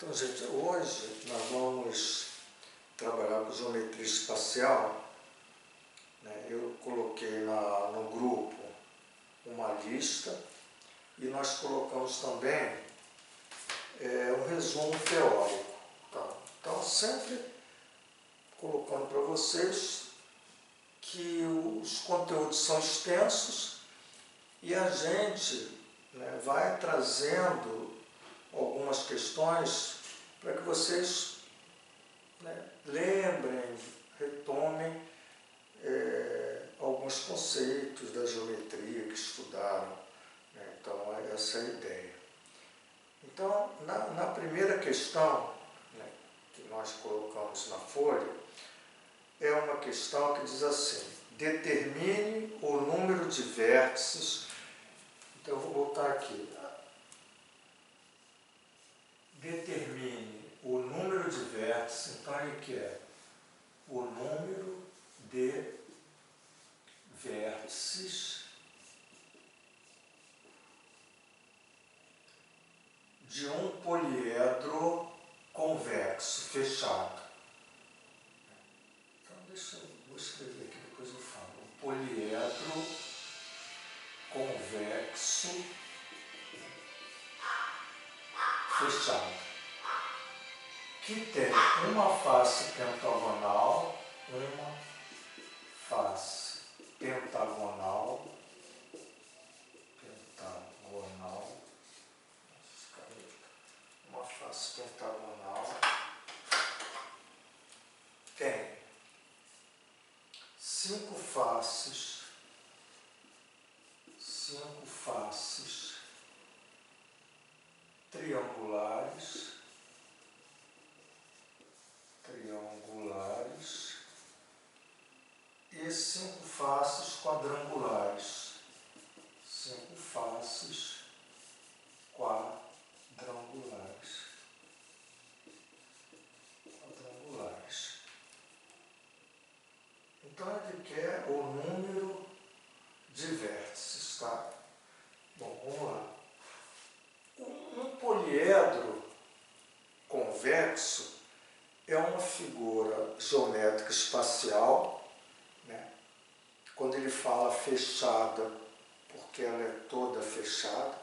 Então, gente, hoje nós vamos trabalhar com geometria espacial, né? Eu coloquei no grupo uma lista e nós colocamos também um resumo teórico. Tá? Então, sempre colocando para vocês que os conteúdos são extensos e a gente, né, vai trazendo algumas questões para que vocês, né, lembrem, retomem alguns conceitos da geometria que estudaram, né? Então, essa é a ideia. Então, na primeira questão, né, que nós colocamos na folha, é uma questão que diz assim: determine o número de vértices. Então, eu vou botar aqui. Determine o número de vértices. Então, ele quer o número de vértices de um poliedro convexo fechado. Então, vou escrever aqui, depois eu falo. Um poliedro convexo fechado, que tem uma face pentagonal, uma face pentagonal, uma face pentagonal, tem 5 faces triangulares e 5 faces quadrangulares. 5 faces quadrangulares. Então, ele quer o número de vértices, tá? Bom, vamos lá. Um poliedro convexo é uma figura geométrica espacial, né? Quando ele fala fechada, porque ela é toda fechada,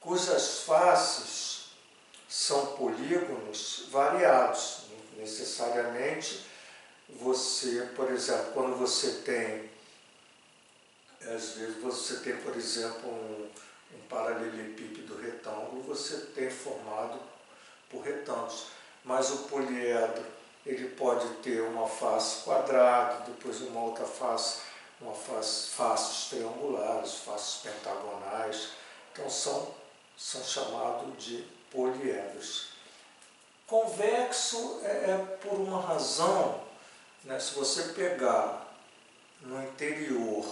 cujas faces são polígonos variados. Necessariamente, você, por exemplo, quando você tem, às vezes você tem, por exemplo, um paralelepípedo retângulo, você tem formado por retângulos. Mas o poliedro, ele pode ter uma face quadrada, depois uma outra face, faces triangulares, faces pentagonais. Então, são chamados de poliedros. Convexo é por uma razão, né? Se você pegar no interior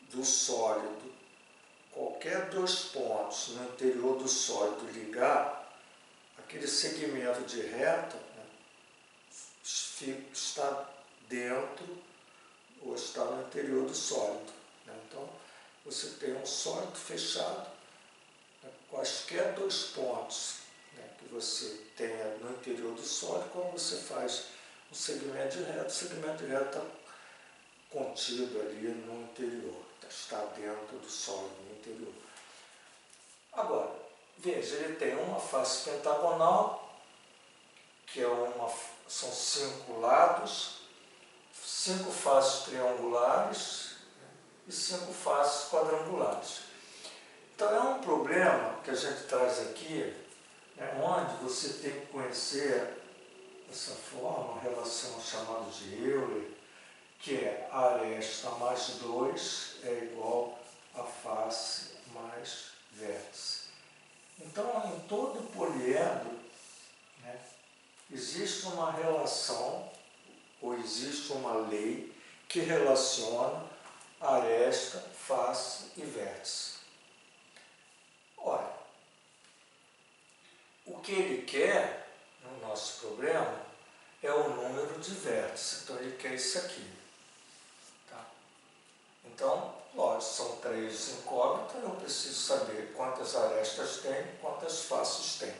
do sólido, qualquer 2 pontos no interior do sólido ligar, aquele segmento de reta, né, está dentro ou está no interior do sólido, né? Então, você tem um sólido fechado, né, quaisquer 2 pontos, né, que você tenha no interior do sólido, quando você faz um segmento de reta, o segmento de reta está contido ali no interior, está dentro do sólido no interior. Agora, veja, ele tem uma face pentagonal, que são 5 lados, 5 faces triangulares, né, e 5 faces quadrangulares. Então, é um problema que a gente traz aqui, né, onde você tem que conhecer essa forma, a relação chamada de Euler, que é a aresta mais 2 é igual a face mais vértice. Então, em todo poliedro, né, existe uma relação, ou existe uma lei que relaciona aresta, face e vértice. Ora, o que ele quer, no nosso problema, é o número de vértices. Então, ele quer isso aqui. Tá? Então, lógico, são 3 incógnitas, eu preciso saber quantas arestas tem, quantas faces tem.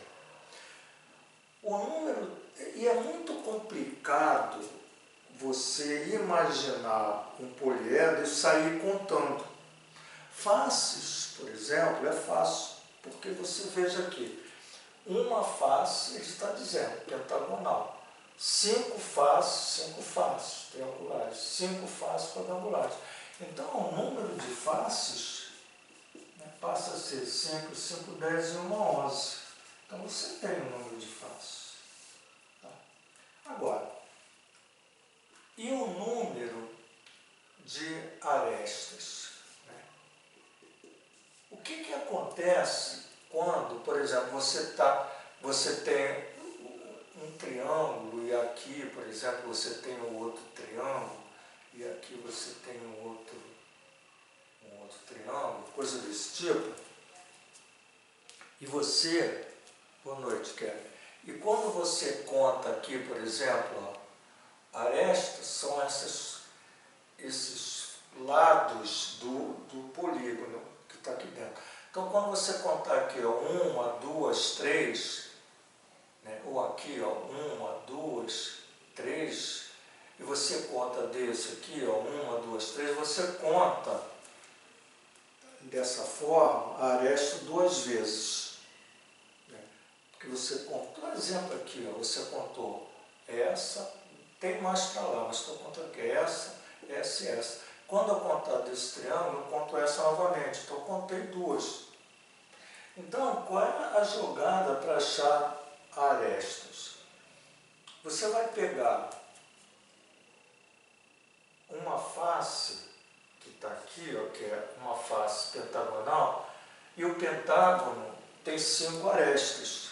O número, e é muito complicado você imaginar um poliedro e sair contando. Faces, por exemplo, é fácil, porque você veja aqui, uma face, ele está dizendo, pentagonal. 5 faces triangulares, 5 faces quadrangulares. Então, o número de faces, né, passa a ser 5, 5, 10 e 1, 11. Então, você tem um número de faces. Tá? Agora, e o número de arestas? Né? O que acontece quando, por exemplo, você tem um triângulo e aqui, por exemplo, você tem um outro triângulo e aqui você tem um outro triângulo, coisa desse tipo, e você, boa noite, Kevin, e quando você conta aqui, por exemplo, ó, arestas são esses lados do polígono que está aqui dentro. Então, quando você contar aqui, ó, 1, 2, 3, né, ou aqui, ó, 1, 2, 3, e você conta desse aqui, ó, 1, 2, 3, você conta dessa forma a aresta 2 vezes. Né? Porque você contou, por exemplo aqui, ó, você contou essa, tem mais para lá, mas estou contando aqui essa e essa. Quando eu contar desse triângulo, eu conto essa novamente, então eu contei 2. Então, qual é a jogada para achar arestas? Você vai pegar uma face que está aqui, ó, que é uma face pentagonal, e o pentágono tem 5 arestas.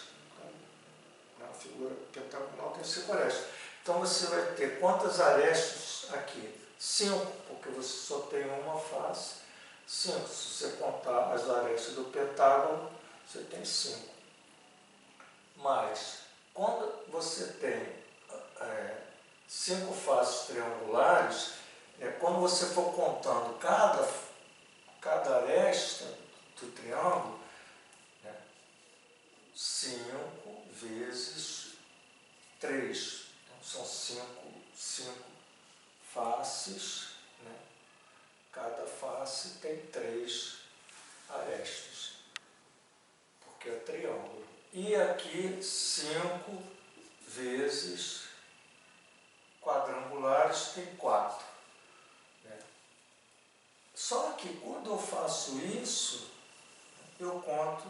A figura pentagonal tem 5 arestas. Então você vai ter quantas arestas aqui? 5, porque você só tem uma face. 5. Se você contar as arestas do pentágono, você tem 5. Mas, quando você tem 5 faces triangulares, quando você for contando cada aresta do triângulo, 5 vezes 3. Então, são 5 faces, né? Cada face tem 3 arestas, porque é triângulo. E aqui 5 vezes quadrangulares tem 4. Né? Só que quando eu faço isso, eu conto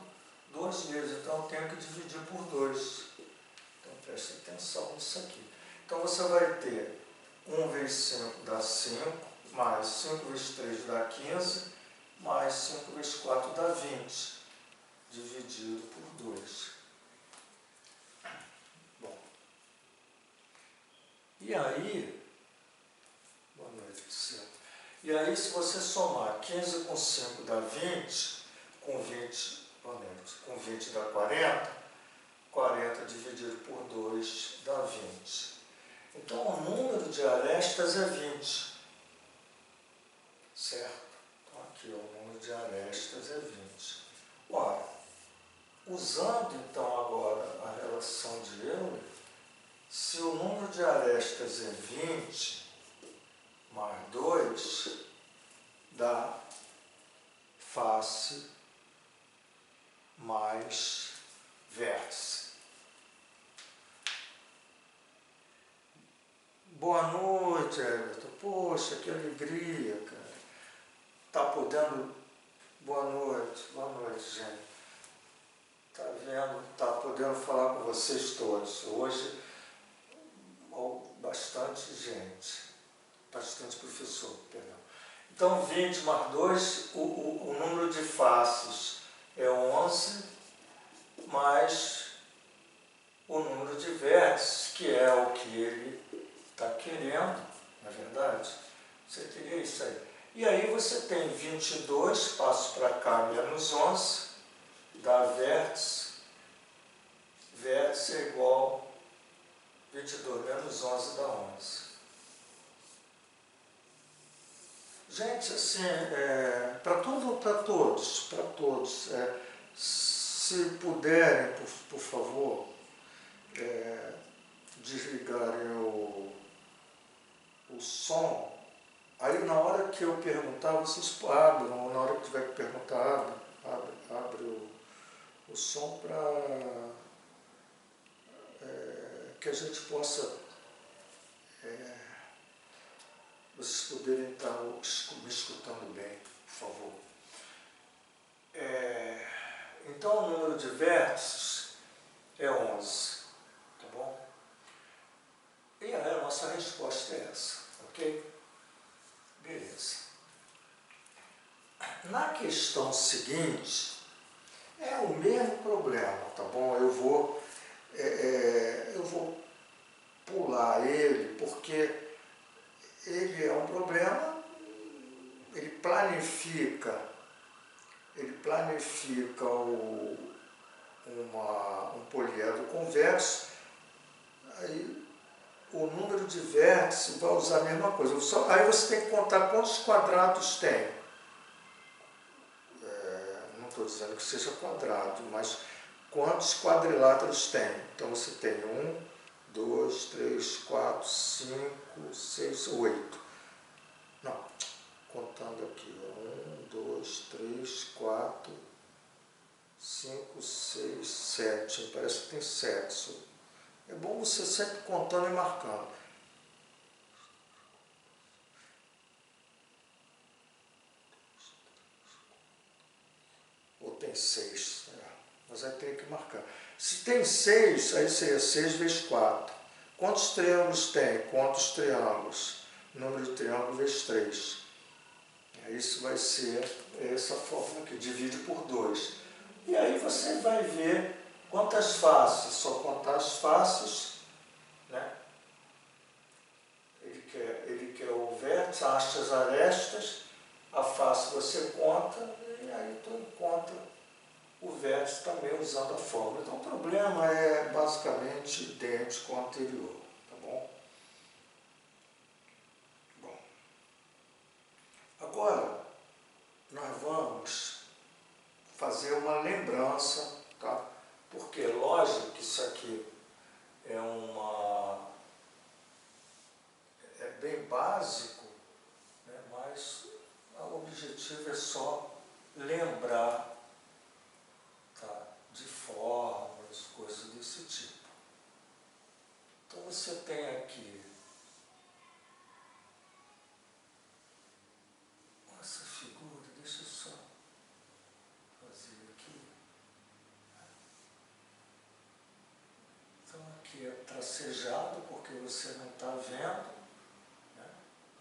2 vezes, então eu tenho que dividir por 2. Então preste atenção nisso aqui. Então você vai ter 1 vezes 5 dá 5, mais 5 vezes 3 dá 15, mais 5 vezes 4 dá 20, dividido por 2. Bom, e aí, boa noite, Luciano. E aí, se você somar 15 com 5 dá 20, com 20, boa noite, com 20 dá 40, 40 dividido por 2 dá 20. Então, o número de arestas é 20, certo? Então, aqui o número de arestas é 20. Ora, usando então agora a relação de Euler, se o número de arestas é 20 mais 2, dá face mais vértice. Boa noite, Everton. Poxa, que alegria, cara. Tá podendo... Boa noite, gente. Tá vendo? Tá podendo falar com vocês todos. Hoje, bastante gente. Bastante professor, perdão. Então, 20 mais 2, o número de faces é 11, mais o número de vértices, que é o que ele está querendo, na verdade. Você queria isso aí. E aí você tem 22, passo para cá, menos 11, dá vértice. Vértice é igual a 22, menos 11 dá 11. Gente, assim, para todos, se puderem, por favor, desligarem o som, aí na hora que eu perguntar, vocês abram, ou na hora que tiver que perguntar, abre o som para que a gente possa, vocês poderem estar me escutando bem, por favor. Então o número de vértices é 11, tá bom? E aí a nossa resposta é essa, ok? Beleza. Na questão seguinte, é o mesmo problema, tá bom? Eu vou pular ele, porque ele é um problema, ele planifica um poliedro convexo, aí o número de vértices vai usar a mesma coisa. Aí você tem que contar quantos quadrados tem. Não estou dizendo que seja quadrado, mas quantos quadriláteros tem. Então você tem 1, 2, 3, 4, 5, 6, 8. Não, contando aqui. 1, 2, 3, 4, 5, 6, 7. Parece que tem 7. É bom você sempre contando e marcando. Ou tem 6, mas aí tem que marcar. Se tem 6, aí seria 6 vezes 4. Quantos triângulos tem? Quantos triângulos? Número de triângulos vezes 3. Isso vai ser essa fórmula que divide por 2. E aí você vai ver quantas faces, só contar as faces, né? Ele quer o vértice, acha as arestas, a face você conta, e aí tu encontra o vértice também usando a fórmula. Então o problema é basicamente idêntico ao anterior, tá bom? Bom, agora nós vamos fazer uma lembrança, tá? Porque lógico que isso aqui é bem básico, né? Mas o objetivo é só lembrar, tá? De fórmulas, coisas desse tipo. Então você tem aqui essa figura, deixa eu só fazer aqui. Então aqui é tracejado porque você não está vendo, né?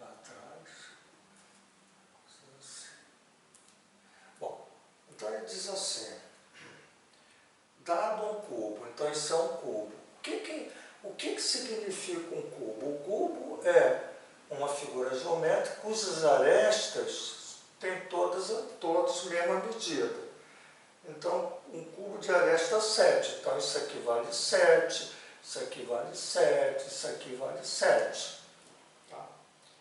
Lá atrás. Bom, então ele diz assim, dado um cubo, então isso é um cubo. O que significa um cubo? O cubo é uma figura geométrica cujas arestas têm todas a mesma medida. Então, um cubo de aresta 7. Então, isso aqui vale 7, isso aqui vale 7, isso aqui vale 7. Tá?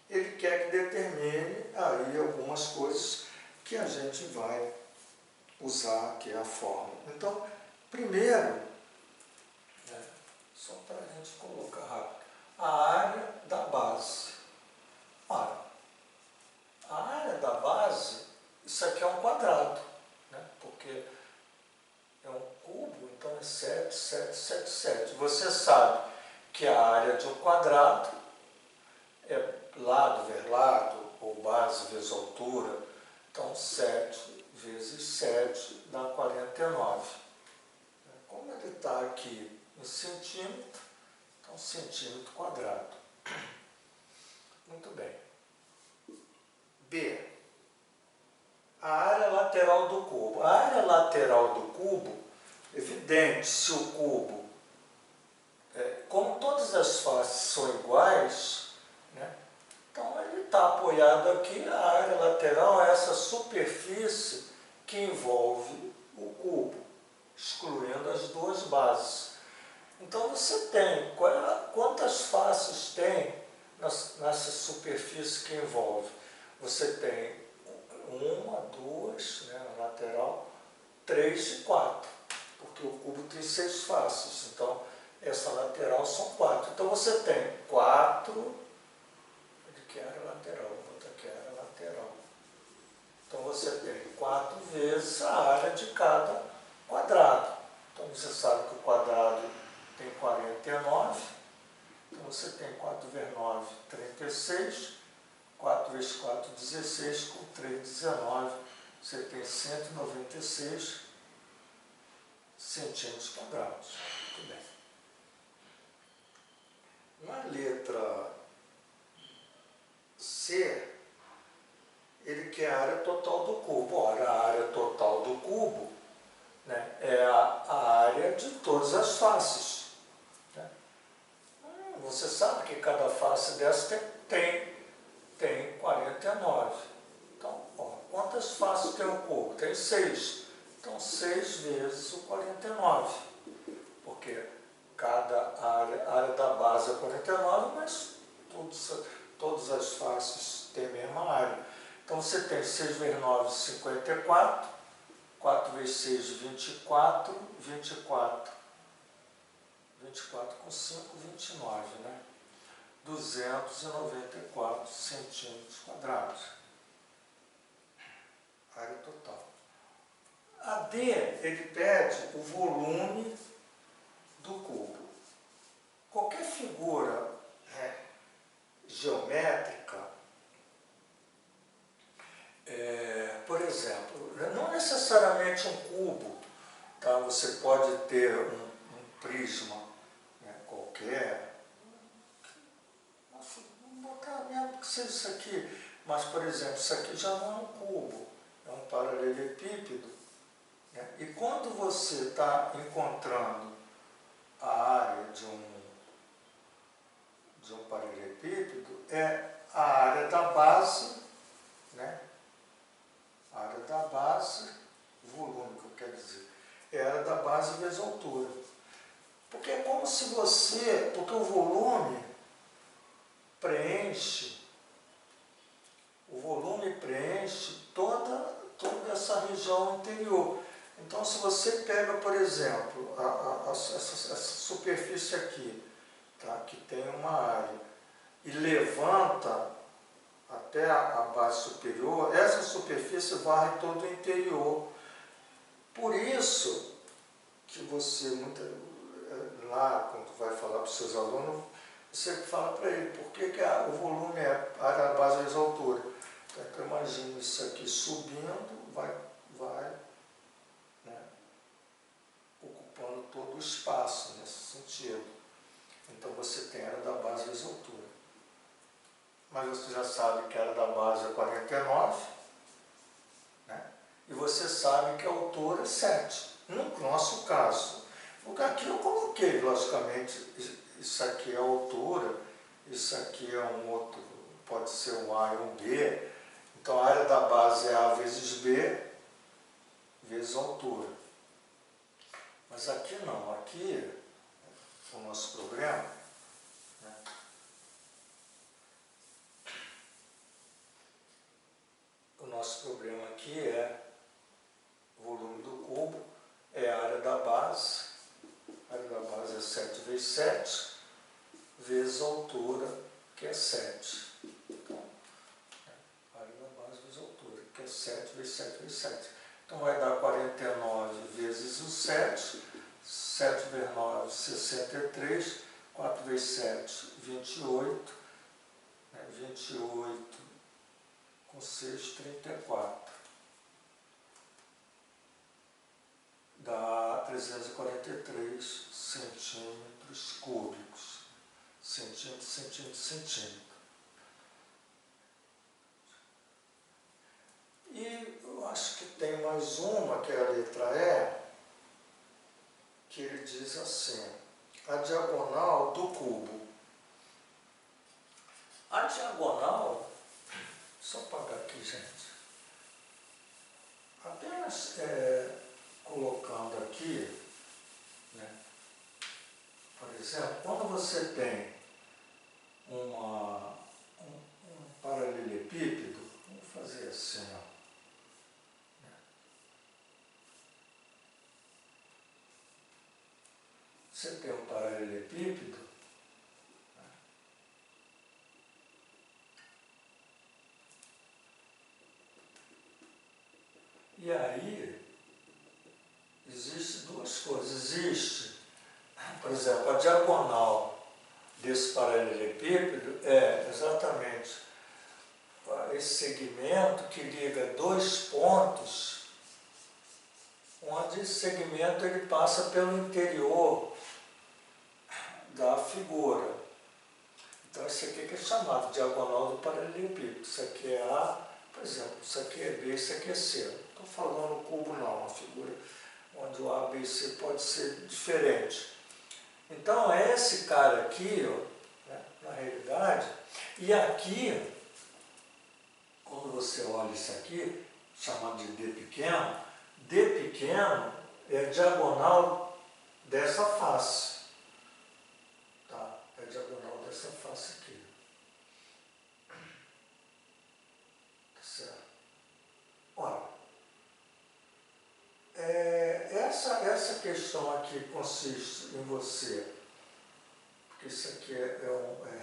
Ele quer que determine aí algumas coisas que a gente vai usar, que é a fórmula. Então, primeiro, só para a gente colocar rápido, a área da base. Ora, a área da base, isso aqui é um quadrado, né? Porque é um cubo, então é 7, 7, 7, 7. Você sabe que a área de um quadrado é lado vezes lado, ou base vezes altura. Então, 7 vezes 7 dá 49. Como ele está aqui em centímetro, então centímetro quadrado. Muito bem. B. A área lateral do cubo. A área lateral do cubo, evidente, se o cubo, como todas as faces são iguais, né, então ele está apoiado aqui, a área lateral é essa superfície que envolve o cubo, excluindo as duas bases. Então você tem, quantas faces tem nessa superfície que envolve? Você tem 1, 2, né, na lateral, 3 e 4, porque o cubo tem 6 faces, então essa lateral são 4. Então você tem 4, ele quer a lateral, vou botar aqui a lateral. Então você tem 4 vezes a área de cada quadrado. Então você sabe que o quadrado tem 49. Então você tem 4 vezes 9, 36. 4 vezes 4, 16. Com 3, 19. Você tem 196 centímetros quadrados. Muito bem. Na letra C, ele quer a área total do cubo. Ora, a área total do cubo, né, é a área de todas as faces. Né? Você sabe que cada face dessa tem 49. Então, ó, quantas faces tem o cubo? Tem 6. Então, 6 vezes o 49. Porque a área da base é 49, mas todas as faces têm a mesma área. Então, você tem 6 vezes 9, 54. 4 vezes 6, 24. 24 com 5, 29, né? 294 centímetros quadrados. Área total. A D, ele pede o volume do cubo. Qualquer figura geométrica, por exemplo, não necessariamente um cubo, tá? Você pode ter um prisma, né, qualquer. Nossa, vamos botar mesmo que seja isso aqui. Mas, por exemplo, isso aqui já não é um cubo, é um paralelepípedo. Né? E quando você está encontrando a área de um paralelepípedo, é a área da base, né? A área da base, volume que eu quero dizer, é a área da base vezes a altura. Porque é como se porque o volume preenche toda essa região interior. Então, se você pega, por exemplo, essa superfície aqui, tá, que tem uma área, e levanta até a base superior, essa superfície varre todo o interior. Por isso que você, lá, quando vai falar para os seus alunos, você fala para ele por que o volume é a área da base vezes a altura. Então, imagina isso aqui subindo, vai né, ocupando todo o espaço nesse sentido. Então você tem a área da base vezes a altura. Mas você já sabe que a área da base é 49, né? E você sabe que a altura é 7. No nosso caso, porque aqui eu coloquei, logicamente, isso aqui é a altura, isso aqui é um outro, pode ser um A e um B. Então a área da base é A vezes B vezes a altura. Mas aqui não, aqui o nosso problema, né? O nosso problema aqui é o volume do cubo, é a área da base. A área da base é 7 vezes 7, vezes a altura, que é 7. Então, a área da base vezes a altura, que é 7 vezes 7 vezes 7. Então vai dar 49 vezes o 7, 7 vezes 9, 63, 4 vezes 7, 28, né? 28 com 6, 34. Dá 343 centímetros cúbicos. Centímetro, centímetro, centímetro. E eu acho que tem mais uma, que é a letra E, que ele diz assim: a diagonal do cubo. A diagonal, só apagar aqui, gente. Apenas colocando aqui, né? Por exemplo, quando você tem um paralelepípedo, vamos fazer assim, ó. você tem um paralelepípedo, né? E aí existem duas coisas. Existe, por exemplo, a diagonal desse paralelepípedo é exatamente esse segmento que liga dois pontos, onde esse segmento ele passa pelo interior da figura. Então isso aqui que é chamado diagonal do paralelepípedo. Isso aqui é A, por exemplo, isso aqui é B, isso aqui é C. Não estou falando cubo não, uma figura onde o A, B e C pode ser diferente. Então é esse cara aqui, ó, né, na realidade, e aqui, quando você olha isso aqui, chamado de D pequeno é a diagonal dessa face. Tá? É a diagonal dessa face aqui. Tá certo? Olha, essa questão aqui consiste em você, porque isso aqui é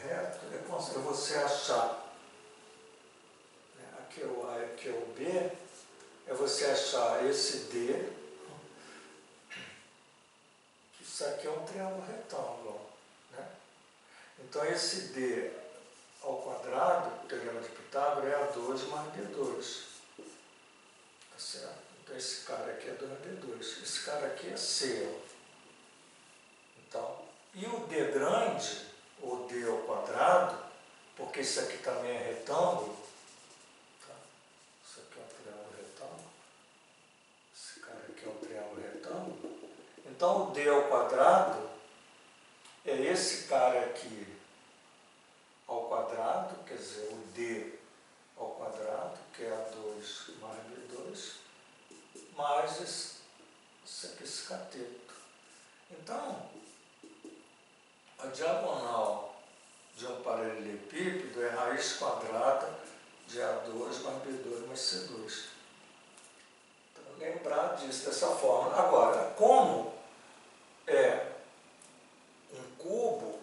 reto, é você achar, né, aqui é o A e aqui é o B, é você achar esse D, que isso aqui é um triângulo retângulo, né? Então esse D ao quadrado, o teorema de Pitágoras, é A2 mais B2. Tá certo? Então esse cara aqui é 2B2. Esse cara aqui é C. Ó. Então, e o D grande, ou D ao quadrado, porque isso aqui também é retângulo, tá? Isso aqui é um triângulo retângulo. Esse cara aqui é um triângulo retângulo. Então o D ao quadrado é esse cara aqui ao quadrado, quer dizer, o D ao quadrado, que é A2 mais B2, mais esse cateto. Então, a diagonal de um paralelepípedo é raiz quadrada de A2 mais B2 mais C2. Então, lembrar disso dessa forma. Agora, como é um cubo,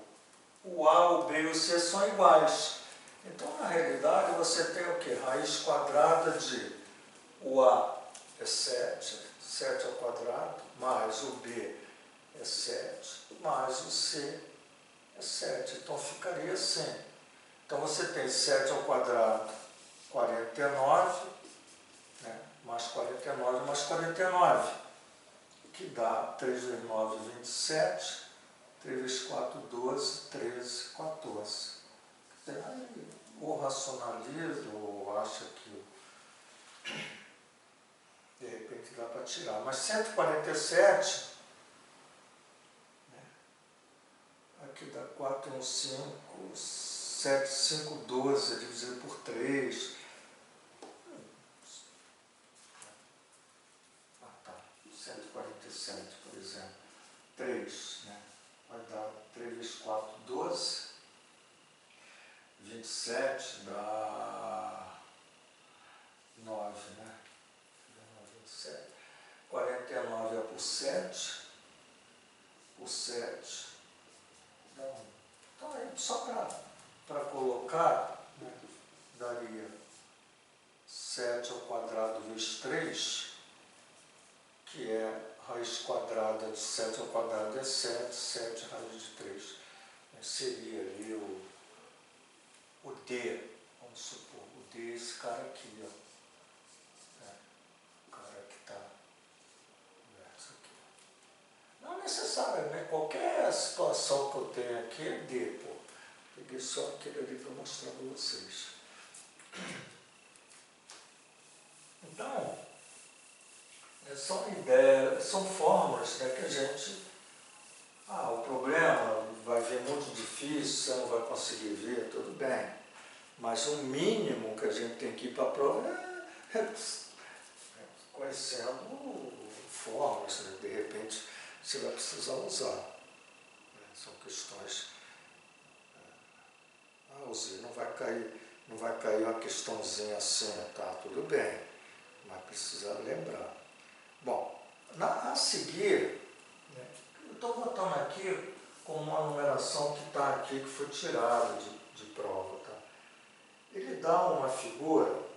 o A, o B e o C são iguais. Então, na realidade, você tem o quê? Raiz quadrada de o A é 7, 7 ao quadrado, mais o B é 7, mais o C é 7. Então, ficaria assim. Então, você tem 7 ao quadrado, 49, né? Mais 49 mais 49, que dá 3 vezes 9, 27, 3 vezes 4, 12, 13, 14. Aí, ou racionaliza, ou acha que de repente dá para tirar. Mas 147, né? Aqui dá 4, 1, 5, 7, 5, 12, dividido por 3. Ah, tá. 147, por exemplo. 3, né? Vai dar 3 vezes 4, 12. 27 dá 9, né? 27. 49 é por 7. Por 7 dá 1. Então, aí, só para colocar, né, daria 7 ao quadrado vezes 3, que é raiz quadrada de 7 ao quadrado é 7, 7 raiz de 3. Seria ali o D, vamos supor, o D é esse cara aqui, ó. O cara que está inverso aqui. Não necessariamente, qualquer situação que eu tenho aqui é D, pô. Peguei só aquele ali para mostrar para vocês. Então, são ideias, são formas, né, que a gente... o problema vai vir muito difícil, você não vai conseguir ver, tudo bem. Mas o mínimo que a gente tem que ir para a prova é conhecendo formas, né? De repente você vai precisar usar. Né? São questões... Usei, não vai cair uma questãozinha assim, tá? Tudo bem, mas precisa lembrar. Bom, a seguir, né, estou botando aqui com uma numeração que está aqui, que foi tirada de prova. Tá? Ele dá uma figura,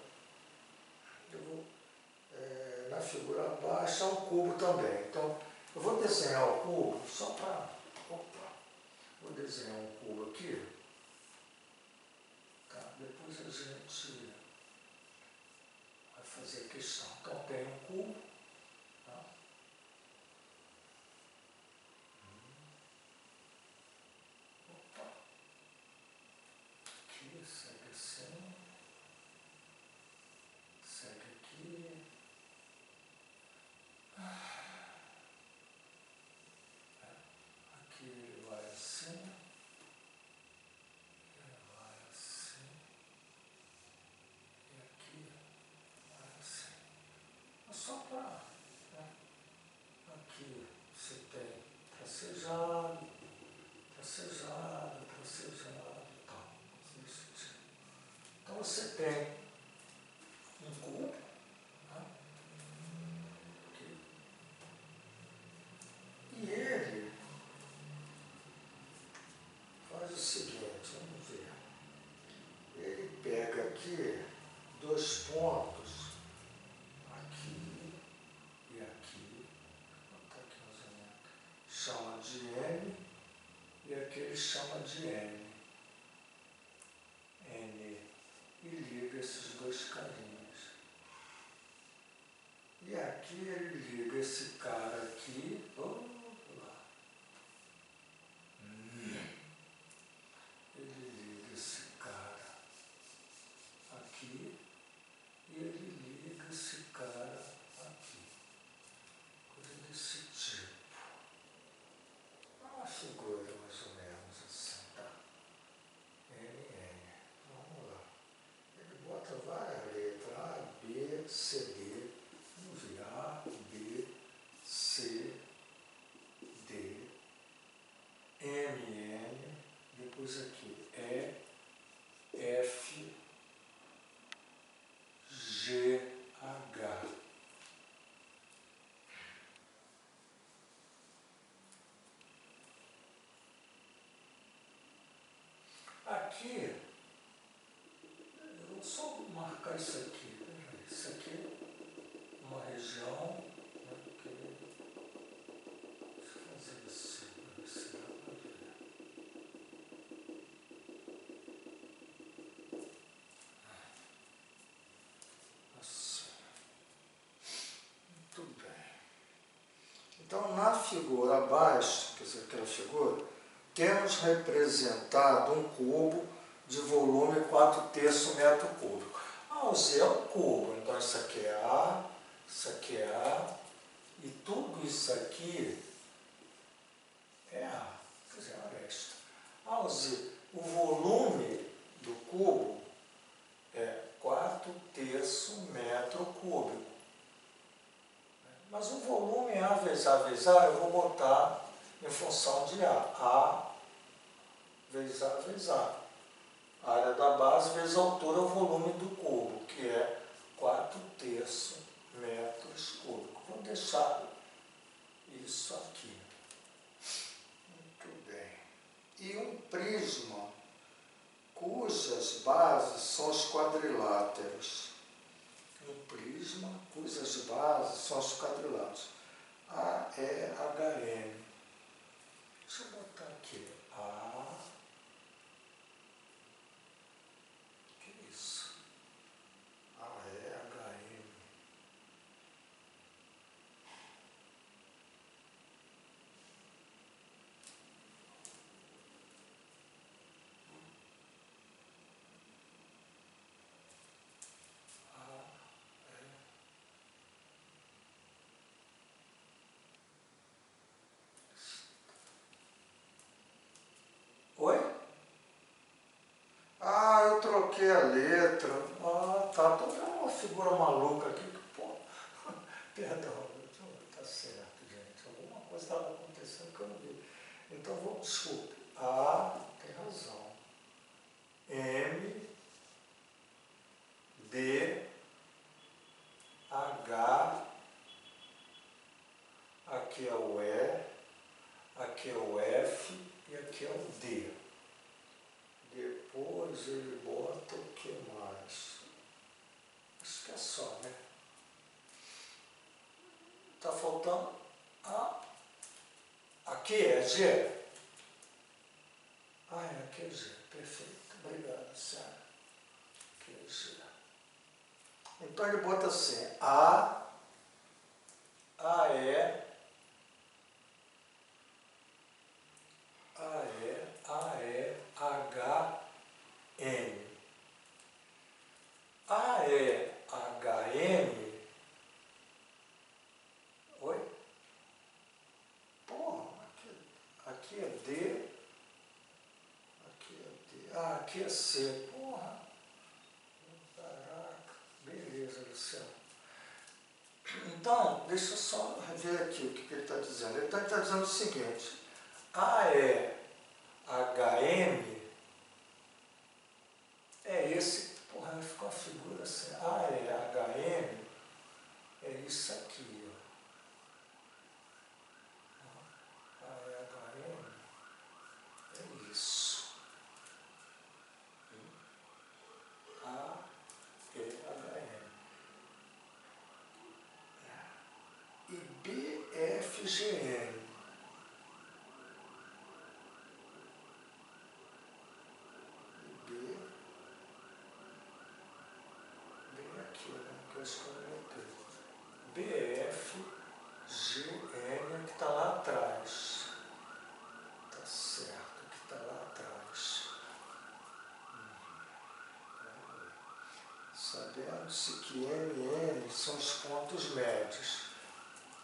na figura abaixo é um cubo também. Então, eu vou desenhar o cubo só para... Vou desenhar um cubo aqui. Tá? Depois a gente vai fazer a questão. Então, tem um cubo. Tá? Aqui, segue assim. Segue aqui. Aqui ele vai assim. Ele vai assim. E aqui vai assim. É só para... Né? Aqui você tem tracejado, tracejado, tracejado e tal. Então você tem um cubo, né? Aqui. E ele faz o seguinte, vamos ver. Ele pega aqui dois pontos, aqui e aqui, vou botar aqui mais ou menos, chama de N, e aqui ele chama de N. N, e liga esses dois carinhas. E aqui ele liga esse cara aqui, ele liga esse cara aqui e ele liga esse cara aqui. Coisa desse tipo. Uma figura mais ou menos assim, tá? NN. Vamos lá. Ele bota várias letras. A, B, C, D. Vamos ver. A, B, C, D, M, N. Depois aqui. E, F, G, H. Aqui, eu vou só marcar isso aqui. Isso aqui é uma região, né, que, deixa eu fazer assim, para ver se dá para ver. Assim. Muito bem. Então, na figura abaixo, quer dizer, aquela figura, temos representado um cubo de volume 4/3 metro cúbico. O Z é um cubo, então isso aqui é A, isso aqui é A, e tudo isso aqui é A, quer dizer, a aresta. O Z, o volume do cubo é 4/3 metro cúbico. Mas o volume A vezes A vezes A eu vou botar em função de A vezes A vezes A. A área da base vezes a altura é o volume do cubo, que é 4/3 metros cúbicos. Vou deixar isso aqui. Muito bem. E um prisma cujas bases são os quadriláteros. Um prisma cujas bases são os quadriláteros. A, E, H, N. Deixa eu botar aqui. A. Que isso? A, E, H, N. Oi? Eu troquei a letra. Tá. Tô vendo uma figura maluca aqui. Pô, perdão. Tá certo, gente. Alguma coisa estava acontecendo que eu não vi. Então, desculpe. Tem razão. M, D, H, aqui é o E, aqui é o F e aqui é o D. Depois ele bota o que mais? Acho que é só, né? Está faltando A. Aqui é G. Aqui é G. Perfeito. Obrigado, Sara. Aqui é G. Então ele bota assim, A, E, H, M. H, M. Oi? Porra, aqui é D. Aqui é D. Aqui é C. Porra. Caraca. Beleza, Luciano. Então, deixa eu só ver aqui o que ele está dizendo. Ele está dizendo o seguinte. AEHM é esse, porra, ficou a figura assim, AEHM é isso aqui, ó. AEHM é isso. AEHM. E BFGM. BFGM que está lá atrás. Tá certo, que está lá atrás. Sabendo-se que MN são os pontos médios.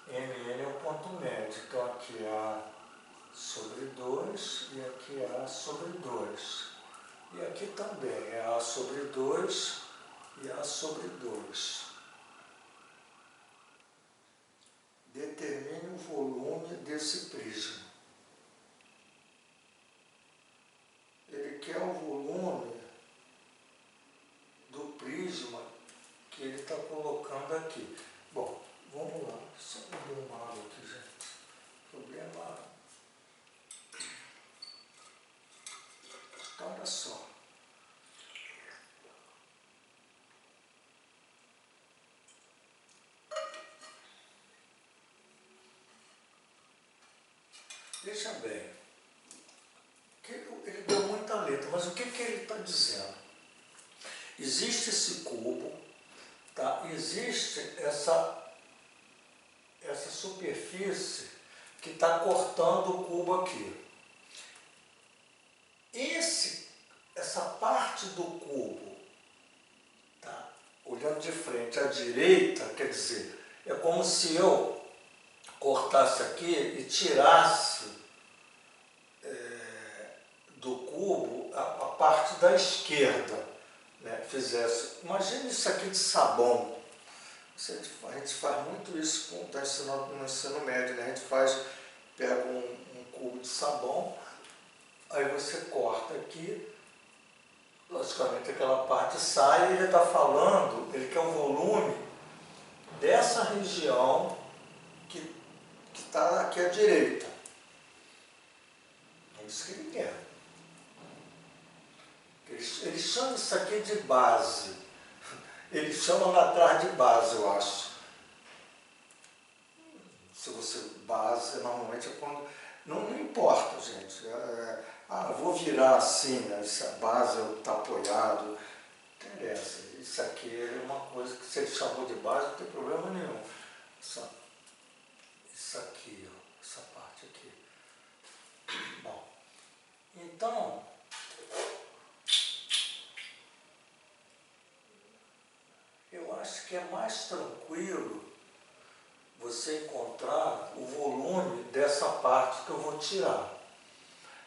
MN é o ponto médio. Então aqui é A sobre 2 e aqui é A sobre 2. E aqui também é A sobre 2 e A sobre 2. Determine o volume desse prisma. Ele quer o volume do prisma que ele está colocando aqui. Bom, vamos lá. Só beber uma água aqui, gente. Problema. Então, olha só. Veja bem, ele deu muita letra, mas o que ele está dizendo? Existe esse cubo, tá? Existe essa superfície que está cortando o cubo aqui. Essa parte do cubo, tá? Olhando de frente à direita, quer dizer, é como se eu cortasse aqui e tirasse do cubo a parte da esquerda, né? Fizesse. Imagina isso aqui de sabão. A gente faz muito isso no ensino médio, né? A gente pega um cubo de sabão, aí você corta aqui, logicamente aquela parte sai e ele está falando, ele quer o volume dessa região que está aqui à direita. É isso que ele quer. Ele chama isso aqui de base. Ele chama lá atrás de base, eu acho. Se você base, normalmente é quando... Não importa, gente. Vou virar assim, né? Essa base está apoiado. Não interessa. Isso aqui é uma coisa que se ele chamou de base, não tem problema nenhum. Isso aqui, ó, essa parte aqui. Bom, então... Eu acho que é mais tranquilo você encontrar o volume dessa parte que eu vou tirar.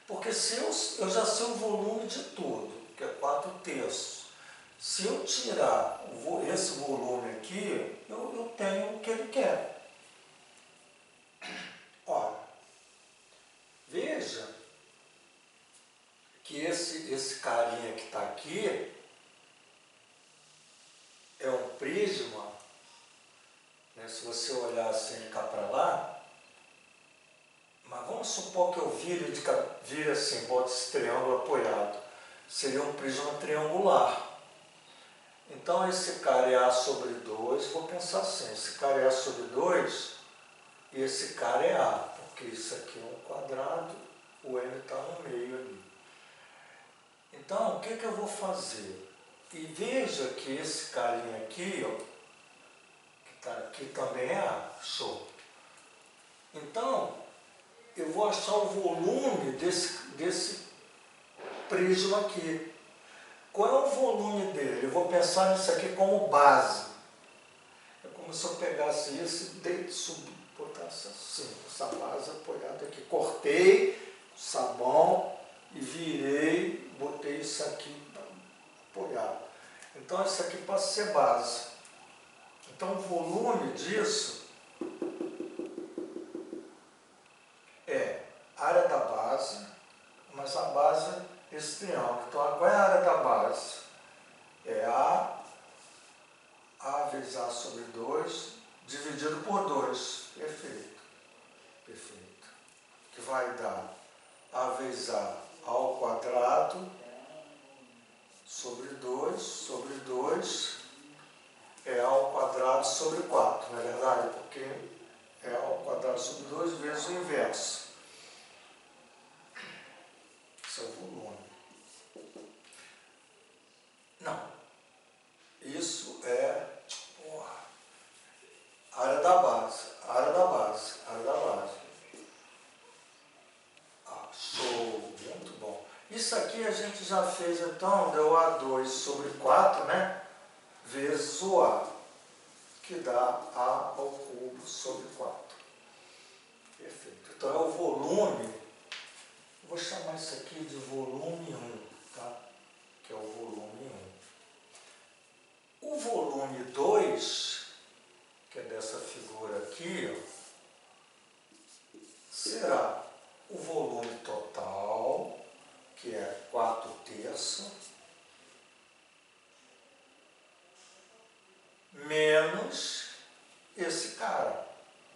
Porque se eu já sei o volume de tudo, que é 4/3. Se eu tirar esse volume aqui, eu tenho o que ele quer. Olha, veja que esse carinha que está aqui é um prisma, né? Se você olhar assim cá para lá, mas vamos Vamos supor que eu vire assim, bote esse triângulo apoiado. Seria um prisma triangular. Então esse cara é A sobre 2, vou pensar assim, esse cara é A sobre 2 e esse cara é A, porque isso aqui é um quadrado, o M está no meio ali. Então, o que eu vou fazer? E veja que esse carinha aqui, ó, que está aqui também é A, show. Então, eu vou achar o volume desse prisma aqui. Qual é o volume dele? Eu vou pensar nisso aqui como base. É como se eu pegasse esse dedo, botasse assim, essa base apoiada aqui. Cortei o sabão e virei, botei isso aqui apoiado. Então, isso aqui passa a ser base. Então, o volume disso é a área da base, mas a base é esse triângulo. Então, qual é a área da base? É A vezes A sobre 2, dividido por 2. Perfeito. Perfeito. Que vai dar A vezes A ao quadrado sobre 2 é A ao quadrado sobre 4, não é verdade? Porque é A ao quadrado sobre 2 vezes o inverso. Esse é o volume. Não. Isso é a área da base. Show, muito bom. Isso aqui a gente já fez, então, deu A2 sobre 4, né? Vezes o A, que dá A ao cubo sobre 4. Perfeito. Então é o volume, vou chamar isso aqui de volume 1, tá? Que é o volume 1. O volume 2, que é dessa figura aqui, ó, será o volume total, que é 4/3, menos esse cara,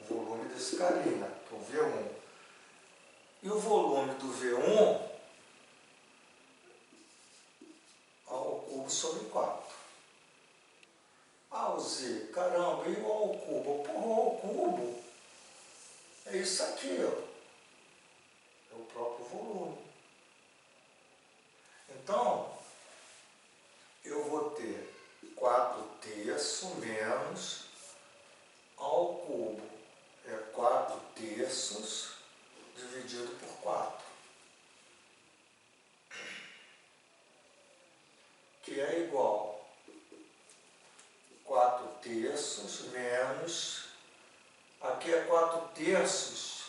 o volume desse carinha, que é o V1. E o volume do V1 ao cubo sobre 4. Ah, o Z, caramba, e o ao cubo? Porra, o ao cubo é isso aqui, ó. É o próprio volume. Então, eu vou ter 4/3 menos ao cubo. É 4/3 dividido por 4. Que é igual a 4/3 menos, aqui é 4/3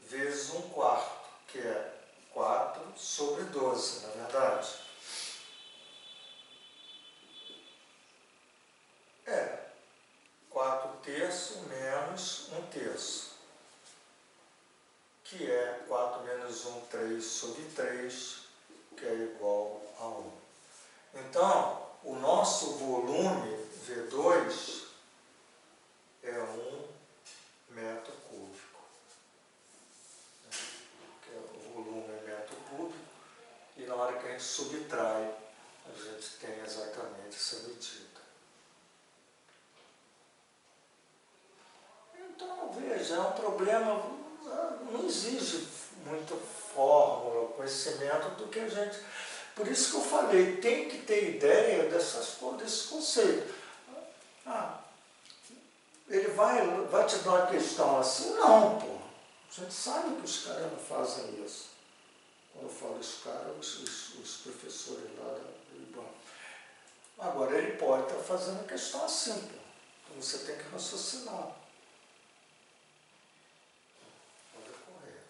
vezes 1/4, que é 4 sobre 12, na verdade. É 4/3 menos 1/3, que é 4 menos 1, 3 sobre 3, que é igual a 1. Então, o nosso volume V2 é 1 metro cúbico. O volume é metro cúbico e na hora que a gente subtrai, a gente tem exatamente essa medida. Então, veja, é um problema, não exige muita fórmula, conhecimento do que a gente... Por isso que eu falei, tem que ter ideia desse conceito. Ele vai te dar uma questão assim? Não, pô. A gente sabe que os caras não fazem isso. Quando eu falo os caras, os professores lá do IBAN. Agora, ele pode estar fazendo a questão assim, pô. Então você tem que raciocinar. Pode ocorrer.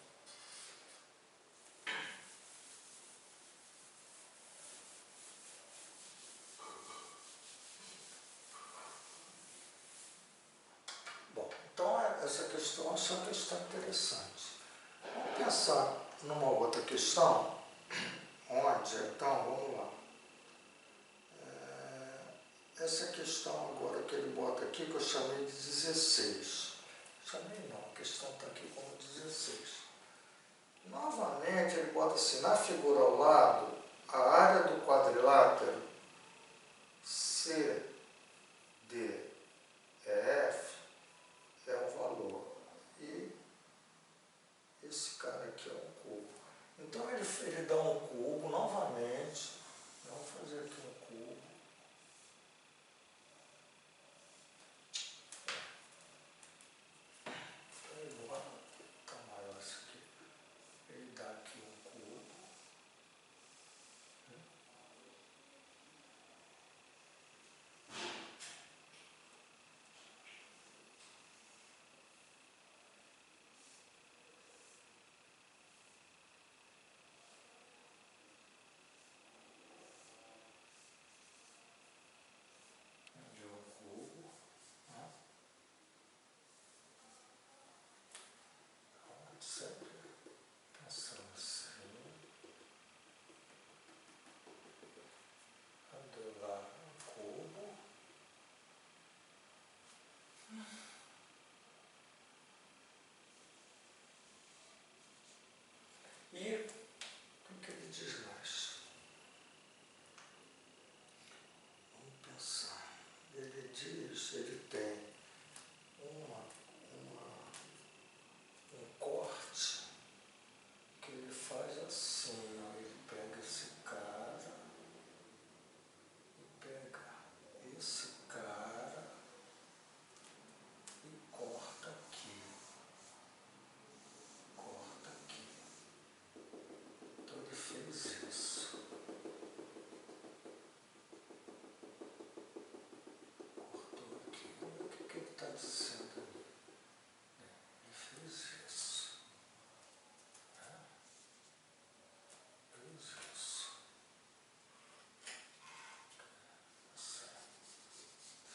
Bom, então essa questão eu acho uma questão interessante. Vamos pensar numa outra questão, onde, então, vamos lá. Essa questão agora que ele bota aqui, que eu chamei de 16. Também não, a questão está aqui como 16. Novamente, ele bota assim, na figura ao lado, a área do quadrilátero CDEF é um valor. E esse cara aqui é um cubo. Então ele dá um cubo novamente. Vamos fazer aqui um cubo. Está maior isso aqui. Ele dá aqui um cubo. Sempre pensando assim, adorar um cubo. E o que ele diz mais? Vamos pensar. Ele diz, ele tem um corte que ele faz assim, ó, ele pega esse cara e pega esse cara e corta aqui. Corta aqui. Então ele fez isso. Cortou aqui. O que ele está dizendo ali? Ele fez isso. Fez isso.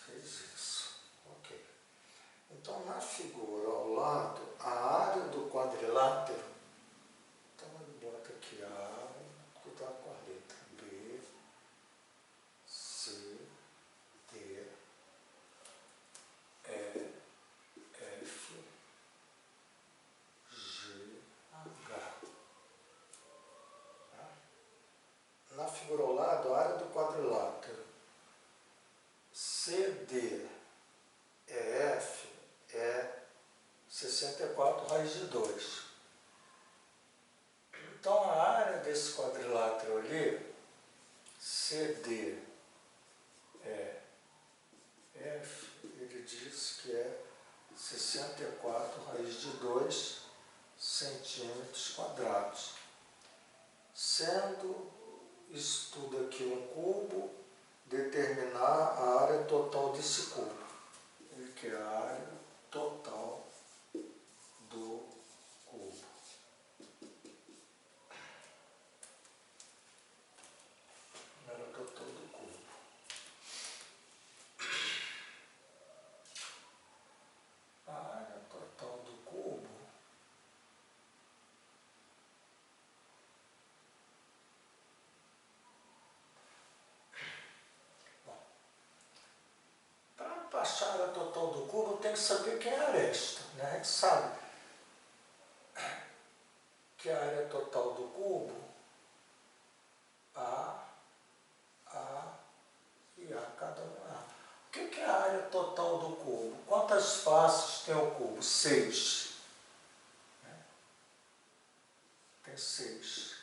Fez isso. Ok. Então, na figura ao lado, a área do quadrilátero, então ele bota aqui a área, cuidado com a letra B, C, D, E, F, G, H. Na figura ao lado, a área do quadrilátero, CD, EF, é 64 raiz de 2. Então, a área desse quadrilátero ali, CD, F, ele diz que é 64 raiz de 2 centímetros quadrados. Sendo isso tudo aqui um cubo, determinar a área total desse cubo. Ele quer a área total do cubo. A área total do cubo. A área total do cubo para achar a área total do cubo tem que saber quem é a aresta, né? A gente sabe que a área total do cubo, A e A, cada um A. O que é a área total do cubo? Quantas faces tem o cubo? 6. Tem 6.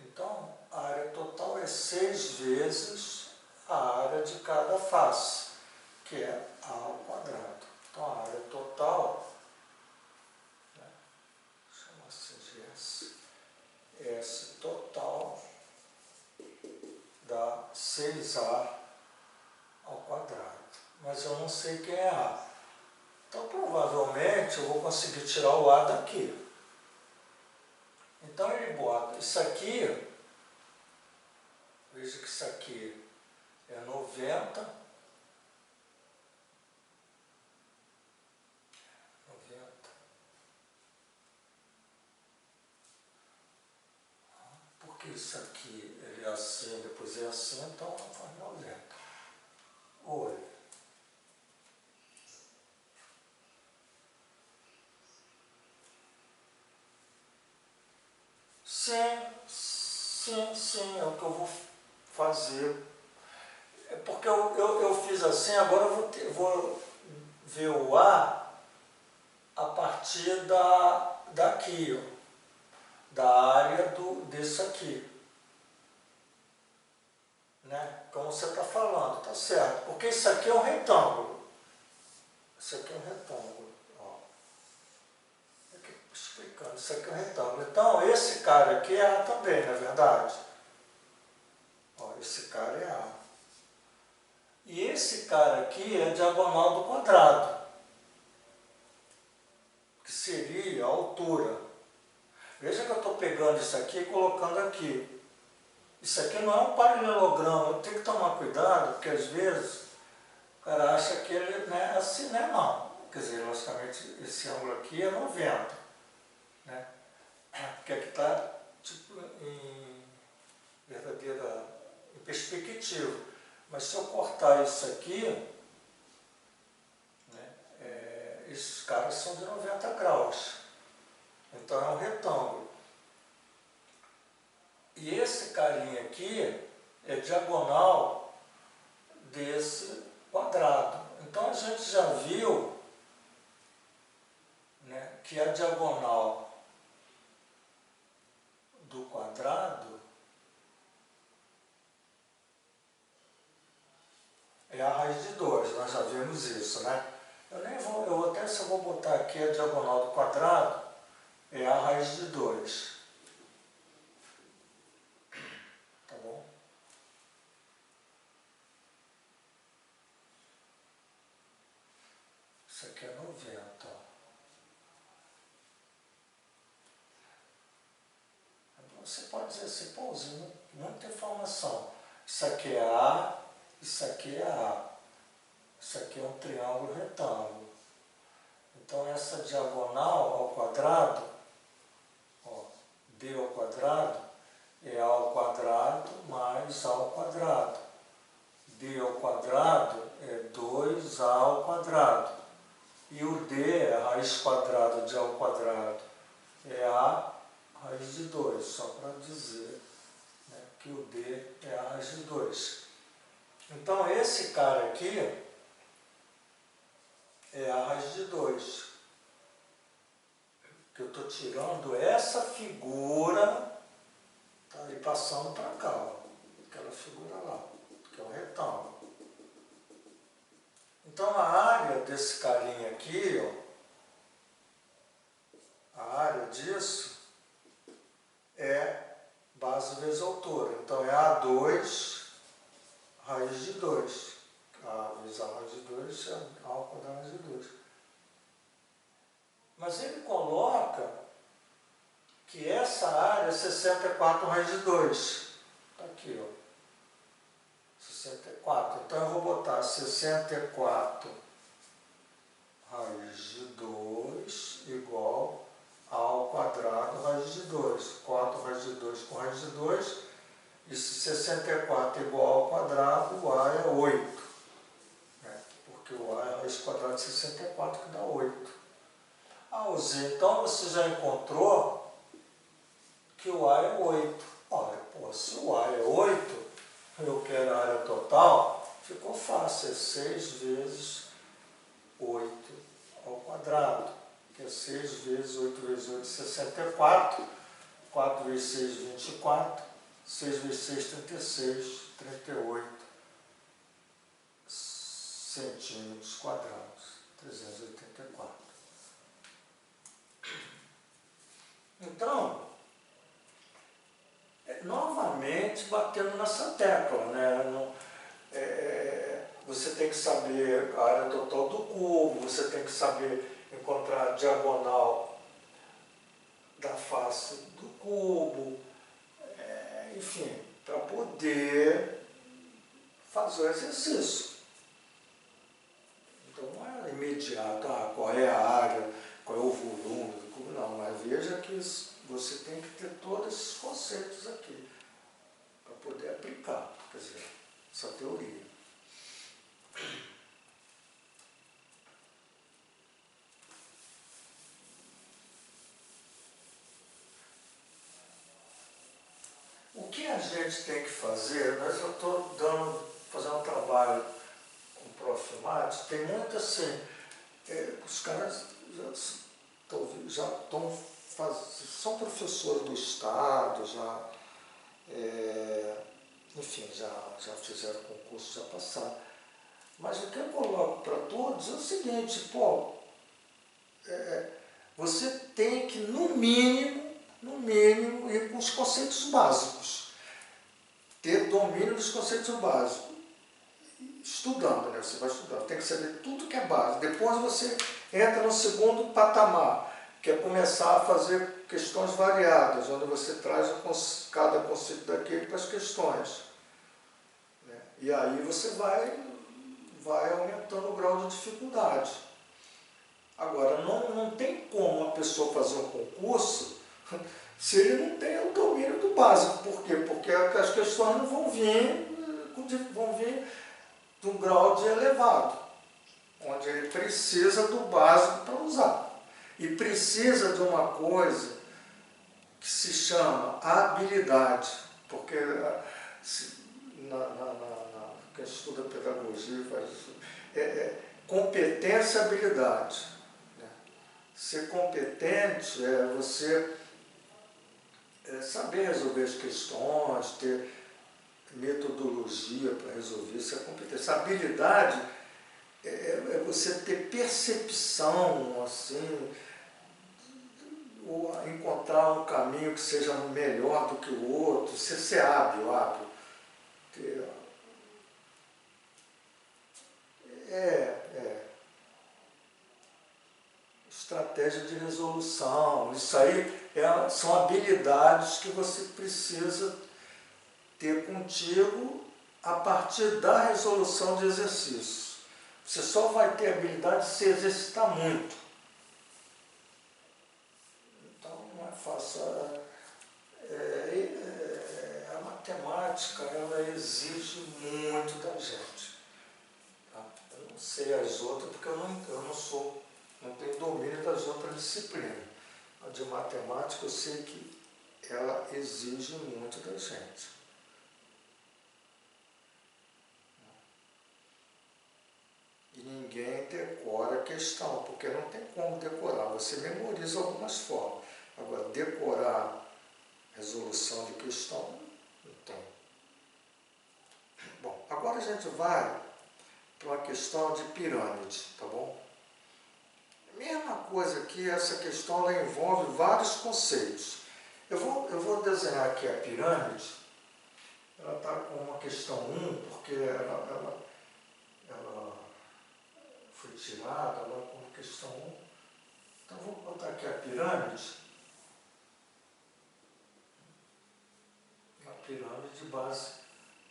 Então, a área total é 6 vezes a área de cada face, que é A ao quadrado. Então, a área total, chama-se de S, S total dá 6A ao quadrado. Mas eu não sei quem é A. Então, provavelmente, eu vou conseguir tirar o A daqui. Então, ele bota isso aqui, veja que isso aqui é 90. Porque isso aqui ele é assim, depois é assim, então faz 90. Oi. Sim, sim, sim, é o que eu vou fazer. É porque eu fiz assim, agora eu vou ver o a partir daqui, ó, da área desse aqui. Né? Como você está falando, tá certo. Porque isso aqui é um retângulo. Isso aqui é um retângulo. Ó. Aqui, explicando, isso aqui é um retângulo. Então, esse cara aqui é A também, não é verdade? Ó, esse cara é A. E esse cara aqui é a diagonal do quadrado, que seria a altura. Veja que eu estou pegando isso aqui e colocando aqui. Isso aqui não é um paralelogramo, eu tenho que tomar cuidado, porque às vezes o cara acha que ele não é assim, né? Não. Quer dizer, logicamente, esse ângulo aqui é 90, né? Porque aqui está tipo, em verdadeira em perspectiva. Mas se eu cortar isso aqui, né, esses caras são de 90 graus. Então é um retângulo. E esse carinha aqui é diagonal desse quadrado. Então a gente já viu, né, que a diagonal do quadrado é a raiz de 2, nós já vimos isso, né? Eu até se eu vou botar aqui a diagonal do quadrado, é a raiz de 2. Tá bom? Isso aqui é 90. Ó. Você pode dizer assim, pô, muita informação. Isso aqui é A, isso aqui é A. Isso aqui é um triângulo retângulo. Então essa diagonal ao quadrado, ó, D ao quadrado, é A ao quadrado mais A ao quadrado. D ao quadrado é 2A ao quadrado. E o D é a raiz quadrada de A ao quadrado. É A raiz de 2, só para dizer, né, que o D é a raiz de 2. Então esse cara aqui é a raiz de 2. Que eu estou tirando essa figura, tá, e passando para cá, ó, aquela figura lá, que é um retângulo. Então a área desse carinha aqui, ó, a área disso é base vezes altura. Então é A2 raiz de 2. A vezes a raiz de 2 é A ao quadrado raiz de 2. Mas ele coloca que essa área é 64 raiz de 2. Está aqui, ó. 64. Então eu vou botar 64 raiz de 2 igual ao quadrado raiz de 2. 4 raiz de 2 com raiz de 2. E se 64 igual ao quadrado, o A é 8. Né? Porque o A é a raiz quadrada de 64, que dá 8. Ah, Zé, então você já encontrou que o A é 8. Olha, pô, se o A é 8, eu quero a área total, ficou fácil, é 6 vezes 8 ao quadrado, que é 6 vezes 8 vezes 8, 64, 4 vezes 6, 24, 6 vezes 6, 36, 38 centímetros quadrados, 384. Então, novamente batendo nessa tecla, né? Você tem que saber a área total do cubo, você tem que saber encontrar a diagonal da face do cubo, enfim, para poder fazer o exercício. Então não é imediato, qual é a área, qual é o volume do cubo, não, mas veja que você tem que ter todos esses conceitos aqui para poder aplicar, quer dizer, essa teoria. gente tem que fazer, mas eu estou fazendo um trabalho com o Prof. Matos, tem muito assim, os caras já estão são professores do Estado, enfim, já fizeram concurso, já passaram. Mas o que eu coloco para todos é o seguinte, pô, você tem que, no mínimo, ir com os conceitos básicos. Ter domínio dos conceitos básicos. Estudando, né? Você vai estudando. Tem que saber tudo que é básico. Depois você entra no segundo patamar, que é começar a fazer questões variadas, onde você traz cada conceito daquele para as questões. Né? E aí você vai aumentando o grau de dificuldade. Agora, não tem como uma pessoa fazer um concurso se ele não tem o domínio do básico. Por quê? Porque as questões não vão vir de um grau de elevado, onde ele precisa do básico para usar. E precisa de uma coisa que se chama habilidade, porque quem estuda pedagogia faz isso, competência e habilidade. Né? Ser competente é você saber resolver as questões, ter metodologia para resolver, isso é competência. A habilidade é você ter percepção, assim, ou encontrar um caminho que seja melhor do que o outro, ser hábil. Ter, estratégia de resolução, isso aí são habilidades que você precisa ter contigo a partir da resolução de exercícios. Você só vai ter habilidade se exercitar muito. Então não é fácil. A matemática, ela exige muito da gente. Tá? Eu não sei as outras porque eu não tenho domínio das outras disciplinas. A de matemática eu sei que ela exige muito da gente. E ninguém decora a questão, porque não tem como decorar. Você memoriza algumas formas. Agora, decorar resolução de questão, não tem. Bom, agora a gente vai para uma questão de pirâmide, tá bom? Mesma coisa aqui, essa questão ela envolve vários conceitos. Eu vou desenhar aqui a pirâmide. Ela está com uma questão 1, porque ela foi tirada lá como questão 1. Então, vou botar aqui a pirâmide. Uma pirâmide de base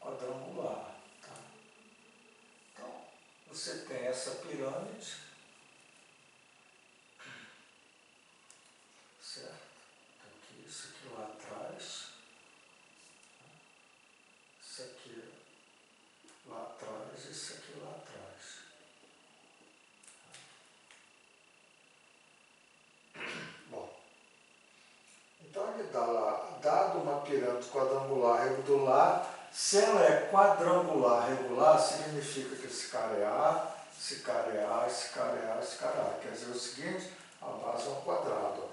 quadrangular. Tá? Então, você tem essa pirâmide, certo? Aqui, isso aqui lá atrás. Isso aqui lá atrás, isso aqui lá atrás. Então ele dá lá, dado uma pirâmide quadrangular regular, se ela é quadrangular regular, significa que esse cara é A, esse cara é A, esse cara é A, esse cara é A. Quer dizer o seguinte, a base é um quadrado.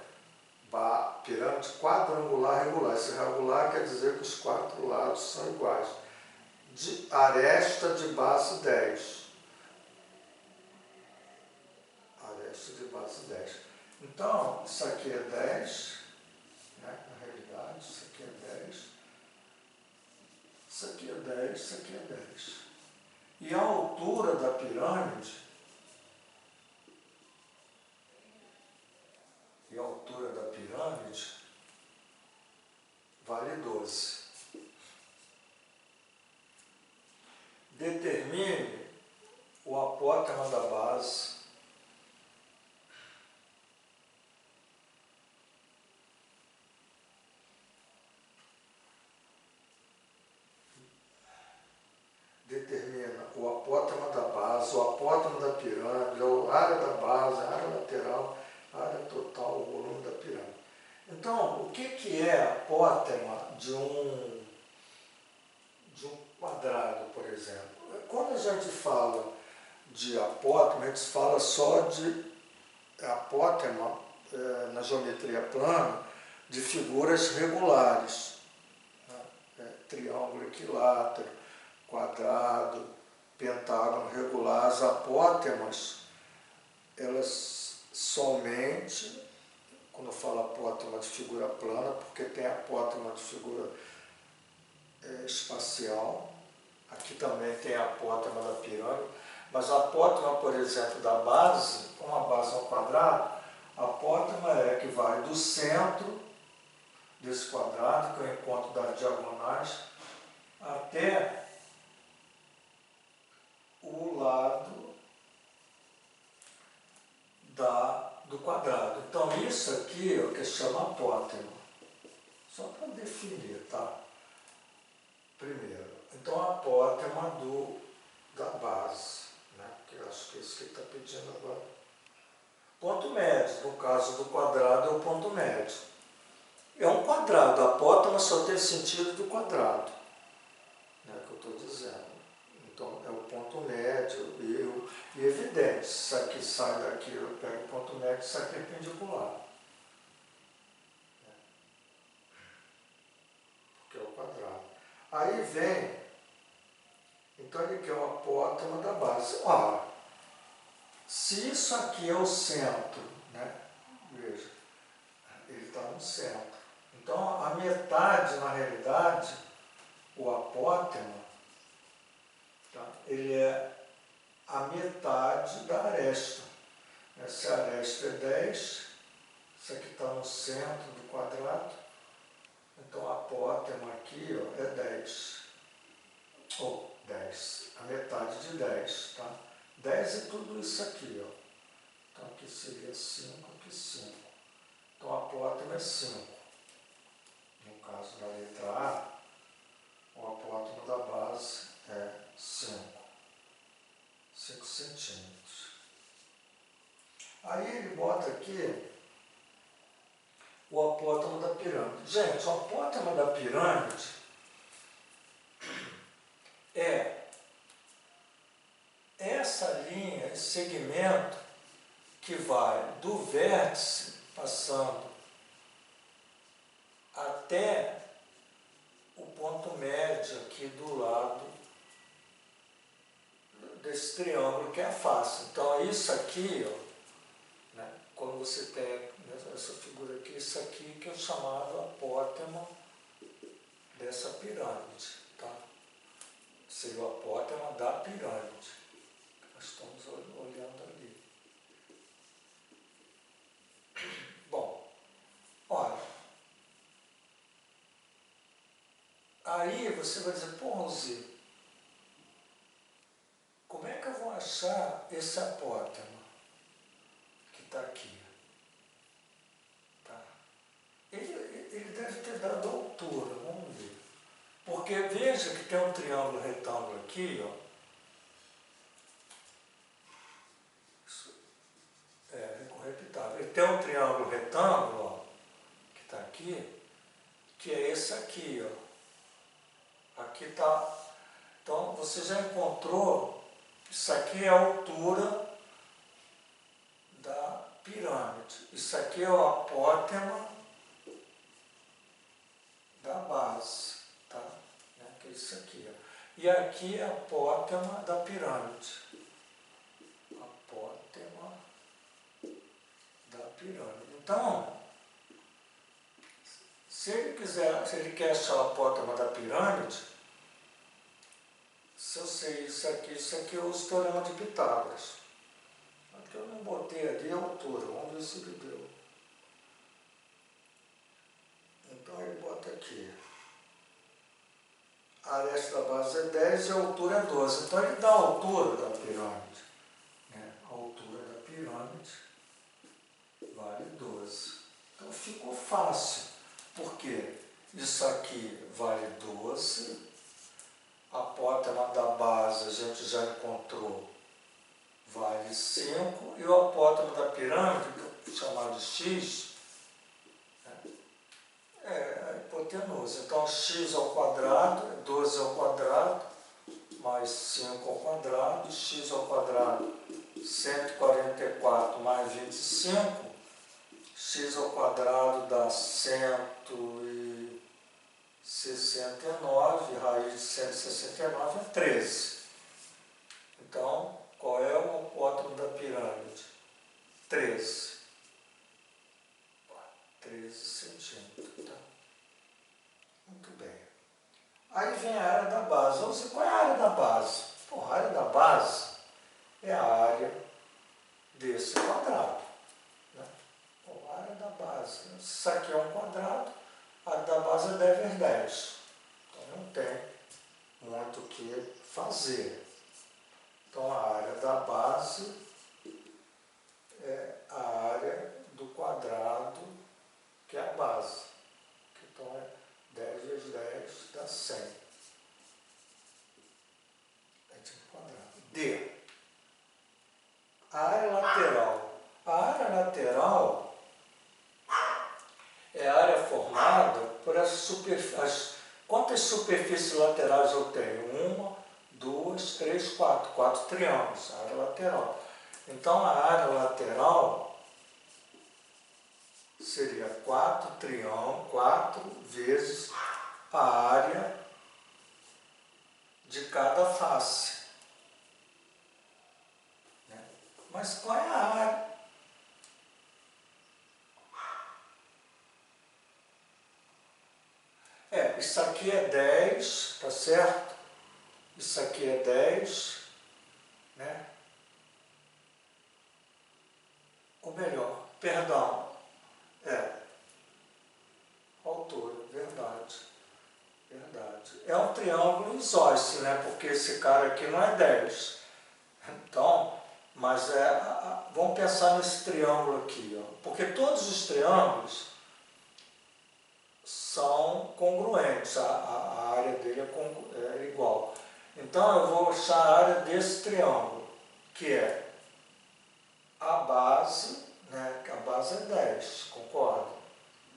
Pirâmide quadrangular regular. Esse regular quer dizer que os 4 lados são iguais. Aresta de base 10. Aresta de base 10. Então, isso aqui é 10. Na realidade, isso aqui é 10, isso aqui é 10, isso aqui é 10. E a altura da pirâmide, vale 12. Determine o apótema da base o apótema da pirâmide, a área da base, a área lateral, a área total, o volume da pirâmide. Então, o que é apótema de um de um quadrado, por exemplo. Quando a gente fala de apótema, a gente fala só de apótema, na geometria plana, de figuras regulares, né? Triângulo equilátero, quadrado, pentágono regular. As apótemas, elas somente, quando eu falo apótema de figura plana, porque tem apótema de figura espacial, aqui também tem a apótema da pirâmide, mas a apótema, por exemplo, da base, como a base é um quadrado, a apótema é que vai do centro desse quadrado, que é o encontro das diagonais, até o lado do quadrado. Então isso aqui é o que se chama apótema. Só para definir, tá? Primeiro, então a apótema da base, né? Que eu acho que é isso que ele está pedindo agora. Ponto médio, no caso do quadrado, é o ponto médio. É um quadrado, a apótema só tem sentido do quadrado, né? Que eu estou dizendo. Então é o ponto médio e evidente, isso aqui sai daqui, eu pego o ponto médio, isso aqui é perpendicular. Porque é o quadrado. Aí vem, então ele quer o apótema da base. Ora, se isso aqui é o centro, né? Veja, ele está no centro. Então a metade, na realidade, o apótema, tá? Ele é a metade da aresta. Se a aresta é 10, isso aqui está no centro do quadrado, então a apótema aqui, ó, é 10. Ou 10, a metade de 10, tá? 10 é tudo isso aqui, ó. Então aqui seria 5, aqui 5. Então a apótema é 5. No caso da letra A, o apótema da base é 5 centímetros. Aí ele bota aqui o apótema da pirâmide. Gente, o apótema da pirâmide é essa linha, esse segmento que vai do vértice, passando até o ponto médio aqui do lado desse triângulo que é a face. Então é isso aqui, ó, né? Quando você tem essa figura aqui, isso aqui que é chamado apótema dessa pirâmide, tá? Seria o apótema da pirâmide. Nós estamos olhando ali. Bom, olha, aí você vai dizer, pô, Rosi, como é que eu vou achar esse apótema que está aqui? Tá? Ele deve ter dado altura, vamos ver. Porque veja que tem um triângulo retângulo aqui, ó. Recorrepitável. Ele tem um triângulo retângulo, ó, que está aqui, que é esse aqui, ó. Aqui está. Então você já encontrou, isso aqui é a altura da pirâmide. Isso aqui é o apótema da base, tá? Que é isso aqui, ó. E aqui é a apótema da pirâmide. Apótema da pirâmide. Então, se ele quer achar a apótema da pirâmide, se eu sei isso aqui eu uso o teorema de Pitágoras. Aqui eu não botei ali a altura, vamos ver se ele deu. Então ele bota aqui. A aresta da base é 10 e a altura é 12. Então ele dá a altura da pirâmide. A altura da pirâmide vale 12. Então ficou fácil. Por quê? Isso aqui vale 12. A apótema da base a gente já encontrou, vale 5. E o apótema da pirâmide, chamado de x, hipotenusa. Então, x ao quadrado é 12 ao quadrado, mais 5 ao quadrado, x ao quadrado 144 mais 25, x ao quadrado dá 169, raiz de 169 é 13. Então, qual é o apótemo da pirâmide? 13. 13 centímetros. Tá? Muito bem. Aí vem a área da base. Vamos ver qual é a área da base. Bom, a área da base é a área desse quadrado. Né? Bom, a área da base. Se isso aqui é um quadrado, a área da base é 10 vezes 10. Então não tem muito o que fazer. Então a área da base é a área do quadrado, que é a base. Então é 10 vezes 10 dá 100. D. A área lateral. A área lateral é a área formada por as superfícies. Quantas superfícies laterais eu tenho? 1, 2, 3, 4. 4 triângulos, a área lateral. Então, a área lateral seria 4 triângulos, 4 vezes a área de cada face. Mas qual é a área? Isso aqui é 10, tá certo? Isso aqui é 10, né? Ou melhor, perdão, altura, verdade. É um triângulo isósceles, né? Porque esse cara aqui não é 10. Então, mas vamos pensar nesse triângulo aqui, ó. Porque todos os triângulos são congruentes, a área dele é igual. Então eu vou achar a área desse triângulo, que é a base, né? Que a base é 10, concorda?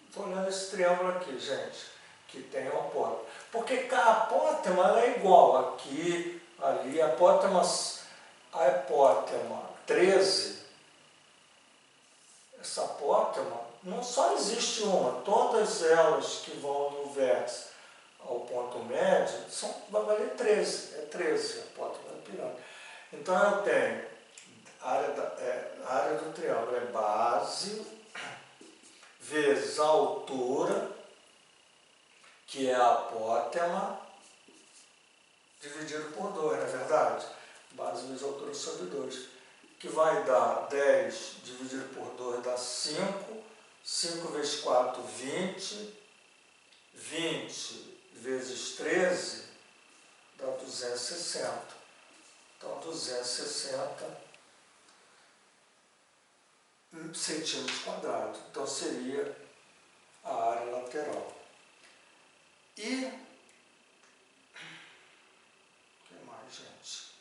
Estou olhando esse triângulo aqui, gente, que tem um apótema. Porque a apótema ela é igual aqui, ali, a apótema 13, essa apótema, não só existe uma, todas elas que vão do vértice ao ponto médio, vai valer 13, é 13 a apótema da pirâmide. Então eu tenho a área do triângulo é base vezes a altura, que é a apótema, dividido por 2, não é verdade? Base vezes altura sobre 2, que vai dar 10 dividido por 2 dá 5, 5 vezes 4, 20, 20 vezes 13 dá 260. Então, 260 centímetros quadrados. Então, seria a área lateral. E o que mais, gente?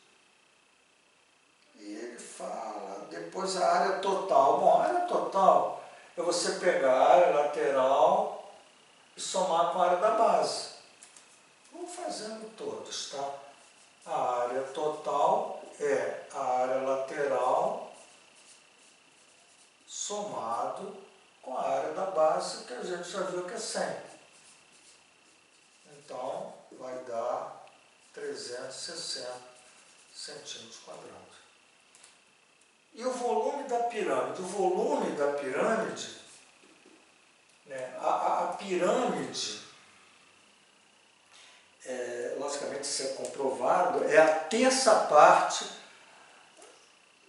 E ele fala, depois a área total. Bom, a área total é você pegar a área lateral e somar com a área da base. Vamos fazendo todos, tá? A área total é a área lateral somado com a área da base, que a gente já viu que é 100. Então, vai dar 360 centímetros quadrados. E o volume da pirâmide? O volume da pirâmide, né, a pirâmide, logicamente isso é comprovado, é a terça parte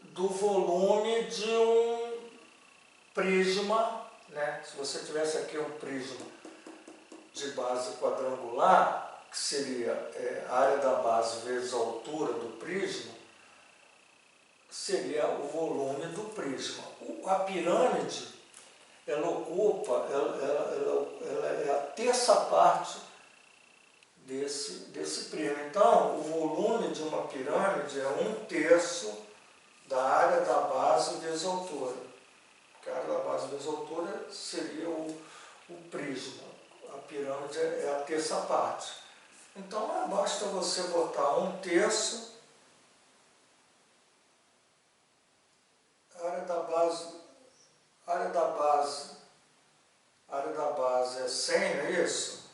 do volume de um prisma, né? Se você tivesse aqui um prisma de base quadrangular, que seria a área da base vezes a altura do prisma, seria o volume do prisma. A pirâmide, ela ocupa, ela é a terça parte desse prisma. Então, o volume de uma pirâmide é 1/3 da área da base vezes a altura. A área da base vezes a altura seria o prisma. a pirâmide é a terça parte. Então basta você botar 1/3, área da base, área da base, área da base é 100, não é isso?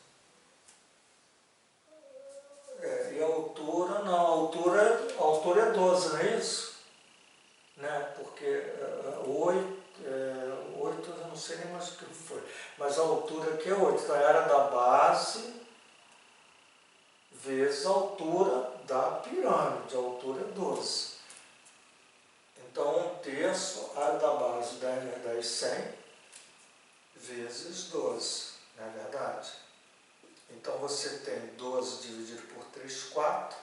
E a altura, não, a altura é 12, não é isso? Né? Porque 8, eu não sei nem mais o que foi, mas a altura aqui é 8, então é a área da base vezes a altura da pirâmide, a altura é 12. Então 1/3, a área da base 10 100 vezes 12, não é verdade? Então você tem 12 dividido por 3, 4.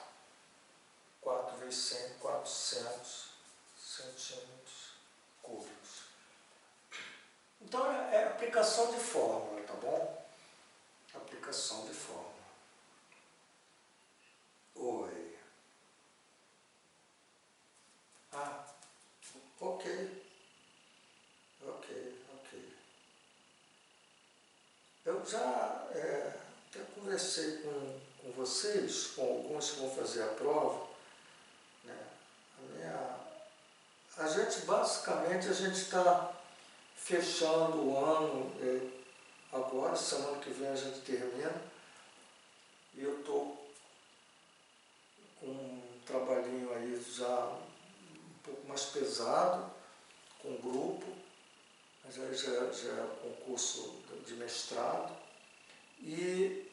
4 vezes 100, 400 centímetros cúbicos. Então é aplicação de fórmula, tá bom? Aplicação de fórmula. Oi. Ah, ok. Eu já até conversei com vocês, com alguns que vão fazer a prova, né? A gente basicamente está fechando o ano agora, semana que vem a gente termina, e eu estou com um trabalhinho aí já um pouco mais pesado, com grupo, mas aí já é concurso de mestrado, e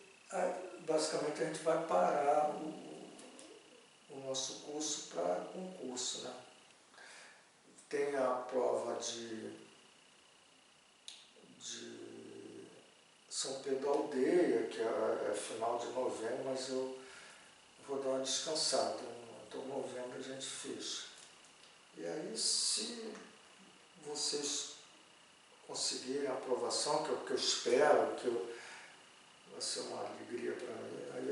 basicamente a gente vai parar o nosso curso para concurso, né? Tem a prova de São Pedro da Aldeia, que é final de novembro, mas eu vou dar uma descansada. Então, novembro a gente fecha. E aí, se vocês conseguirem a aprovação, que é o que eu espero, vai ser uma alegria para mim, aí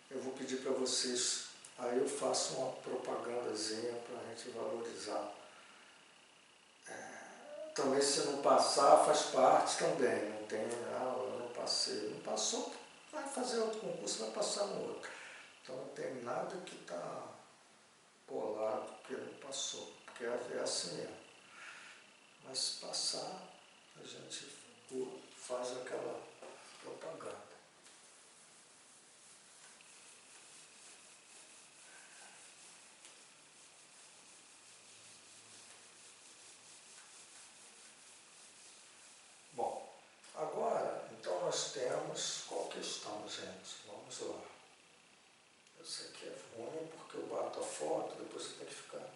eu vou pedir para vocês, aí eu faço uma propagandazinha para a gente valorizar. Também, se não passar, faz parte também, não tem, eu não passei. Não passou, vai fazer outro concurso, vai passar no outro. Então não tem nada que está bolado porque não passou, porque é assim mesmo. Mas se passar, a gente faz aquela propaganda. Bom, agora, então nós temos qual questão, gente? Vamos lá. Isso aqui é ruim porque eu bato a foto, depois você tem que ficar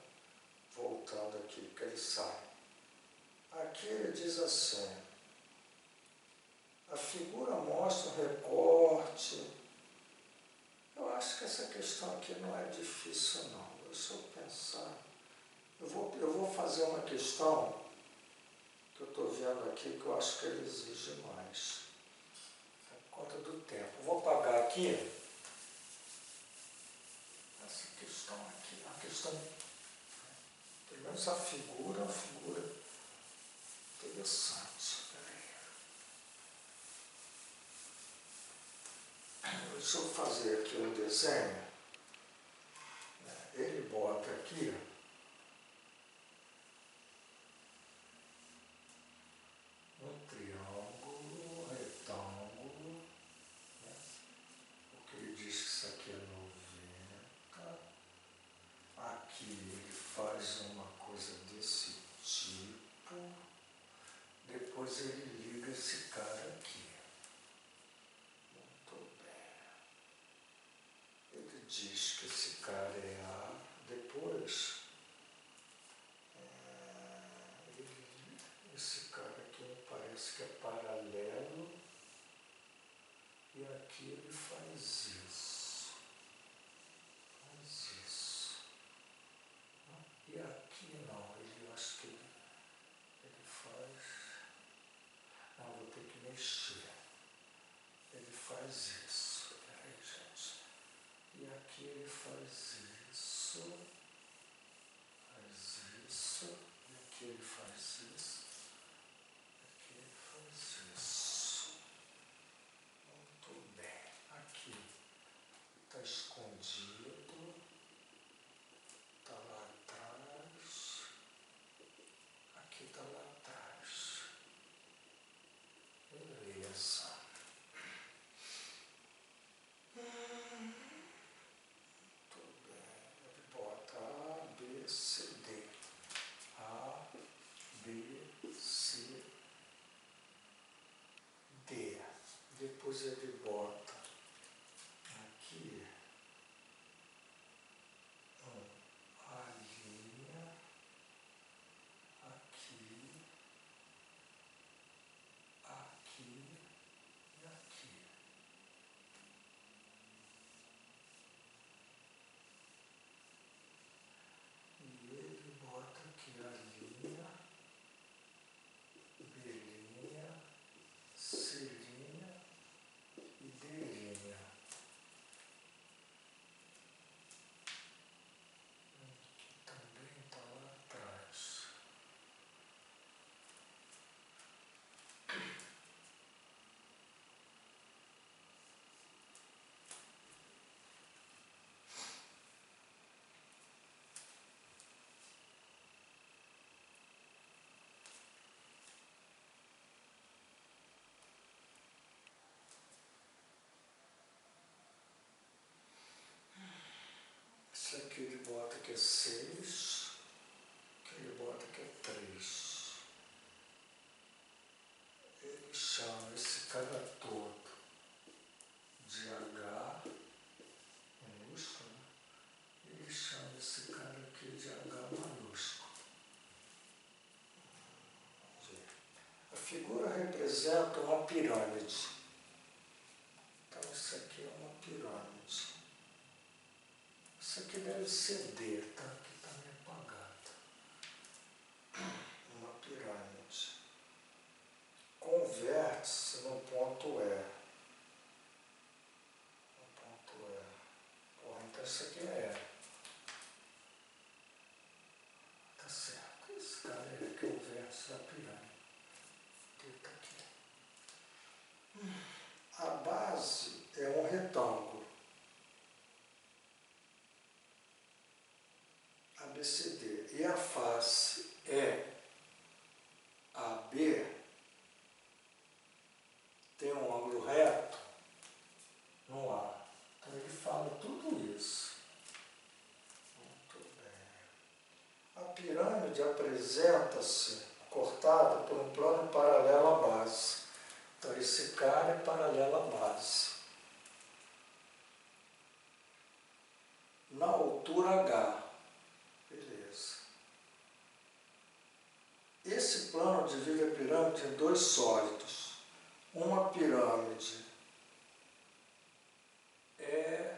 voltando aqui, porque ele sai. Aqui ele diz assim: a figura mostra um recorte. Eu acho que essa questão aqui não é difícil, não. Deixa eu pensar. Eu vou fazer uma questão que eu estou vendo aqui, que eu acho que ele exige mais. Por conta do tempo. Vou apagar aqui. Essa questão aqui, a questão, pelo menos a figura é uma figura interessante. Deixa eu fazer aqui um desenho. Ele bota aqui um triângulo, retângulo, né? Porque ele diz que isso aqui é 90. Aqui ele faz uma coisa desse tipo. Depois ele liga esse cara aqui. Muito bem. Ele depois ele bota aqui a linha, aqui, aqui e aqui. E ele bota aqui a linha, belinha, cilinha e delinha. Que também está lá atrás. Esse aqui ele bota que é 6, que ele bota que é 3. Ele chama esse cara todo de H minúsculo, ele chama esse cara aqui de H maiúsculo. Vamos ver. A figura representa uma pirâmide. Então isso aqui é uma pirâmide. Isso aqui deve ser D, tá? Aqui está meio apagado. Uma pirâmide. Converte-se no ponto E. No ponto E. Porra, então isso aqui é E. Tá certo. Esse cara é que é o vértice da pirâmide. Tá aqui. A base é um retângulo. ABCD. E a face é AB, tem um ângulo reto no A. Então ele fala tudo isso. Muito bem. A pirâmide apresenta-se cortada por um plano paralelo à base. Então esse cara é paralelo à base. Na altura H. Beleza. Esse plano divide a pirâmide em dois sólidos. Uma pirâmide é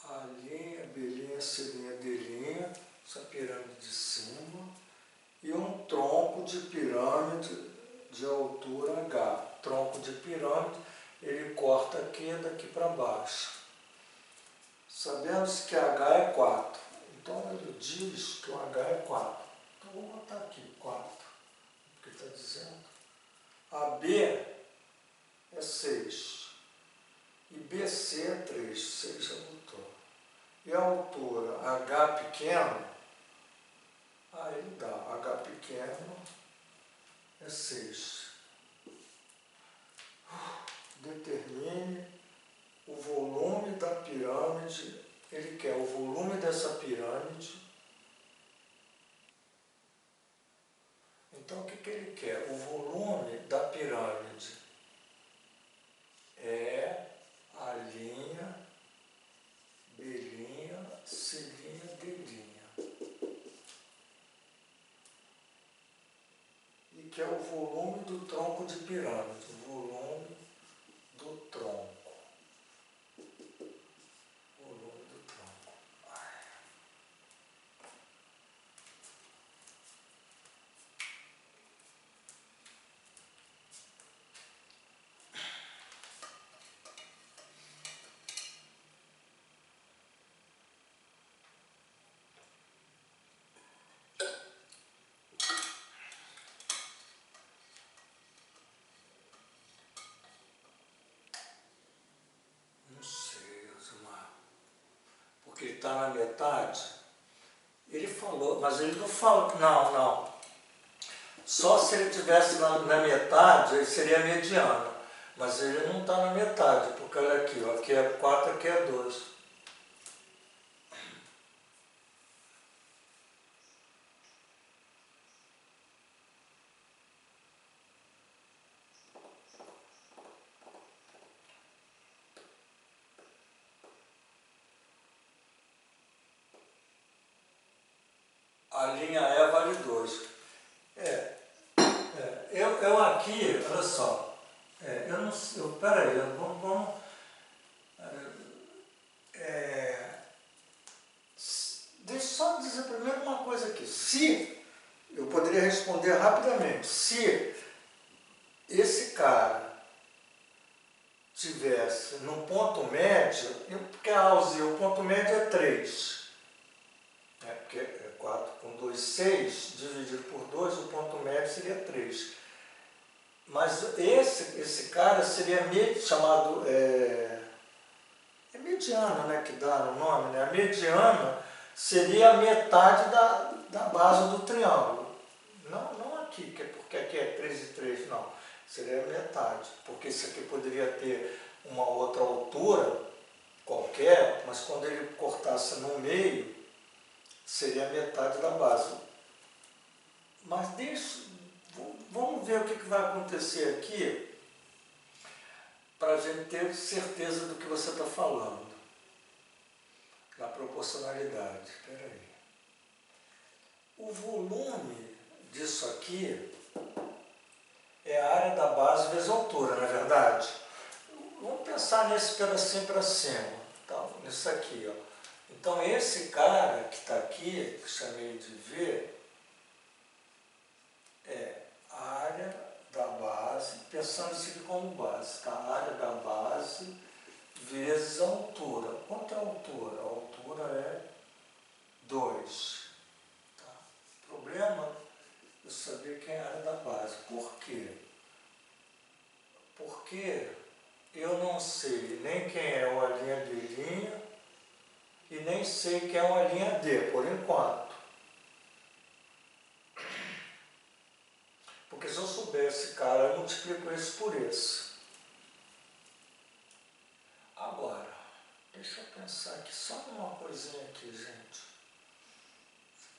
a linha, belinha, cilinha, delinha, essa pirâmide de cima, e um tronco de pirâmide de altura H. Tronco de pirâmide, ele corta aqui e daqui para baixo. Sabemos que H é 4. Então ele diz que o H é 4. Então vou botar aqui 4. O que está dizendo? AB é 6. E BC é 3. 6 já botou. E a altura H pequeno, aí dá. H pequeno é 6. Determine o volume da pirâmide. Ele quer o volume dessa pirâmide. Então o que ele quer? O volume da pirâmide é a linha, belinha, cilinha, delinha. E quer o volume do tronco de pirâmide. O volume do tronco. Volume do tronco. Não sei, Osmar. Porque ele está na metade. Ele falou, mas ele não fala. Não. Só se ele estivesse na metade, ele seria mediano. Mas ele não está na metade, porque olha aqui, ó, aqui é 4, aqui é 2. A linha E vale 2. Eu aqui, olha só, eu não sei, peraí, vamos deixa eu só dizer primeiro uma coisa aqui. Se, eu poderia responder rapidamente, se esse cara tivesse no ponto médio, porque a AUZ, o ponto médio é 3, porque é 4,2, 6, dividido por 2, o ponto médio seria 3. Mas esse cara seria chamado, é mediana, né, que dá no nome, né? A mediana seria a metade da base do triângulo. Não aqui, porque aqui é 3 e 3, não. Seria a metade, porque isso aqui poderia ter uma outra altura qualquer, mas quando ele cortasse no meio, seria a metade da base. Mas vamos ver o que vai acontecer aqui para a gente ter certeza do que você está falando. Da proporcionalidade. Espera aí. O volume disso aqui é a área da base vezes a altura, não é verdade? Vamos pensar nesse pedacinho para cima. Então, nisso aqui, ó. Então, esse cara que está aqui, que chamei de V, é a área da base, pensando isso aqui como base, tá? A área da base vezes a altura. Quanto é a altura? A altura é 2. Tá? O problema é saber quem é a área da base. Por quê? Porque eu não sei nem quem é uma linha de e nem sei quem é uma linha D, por enquanto. Porque se eu soubesse, cara, eu multiplico isso por esse. Agora, deixa eu pensar aqui só numa coisinha aqui, gente.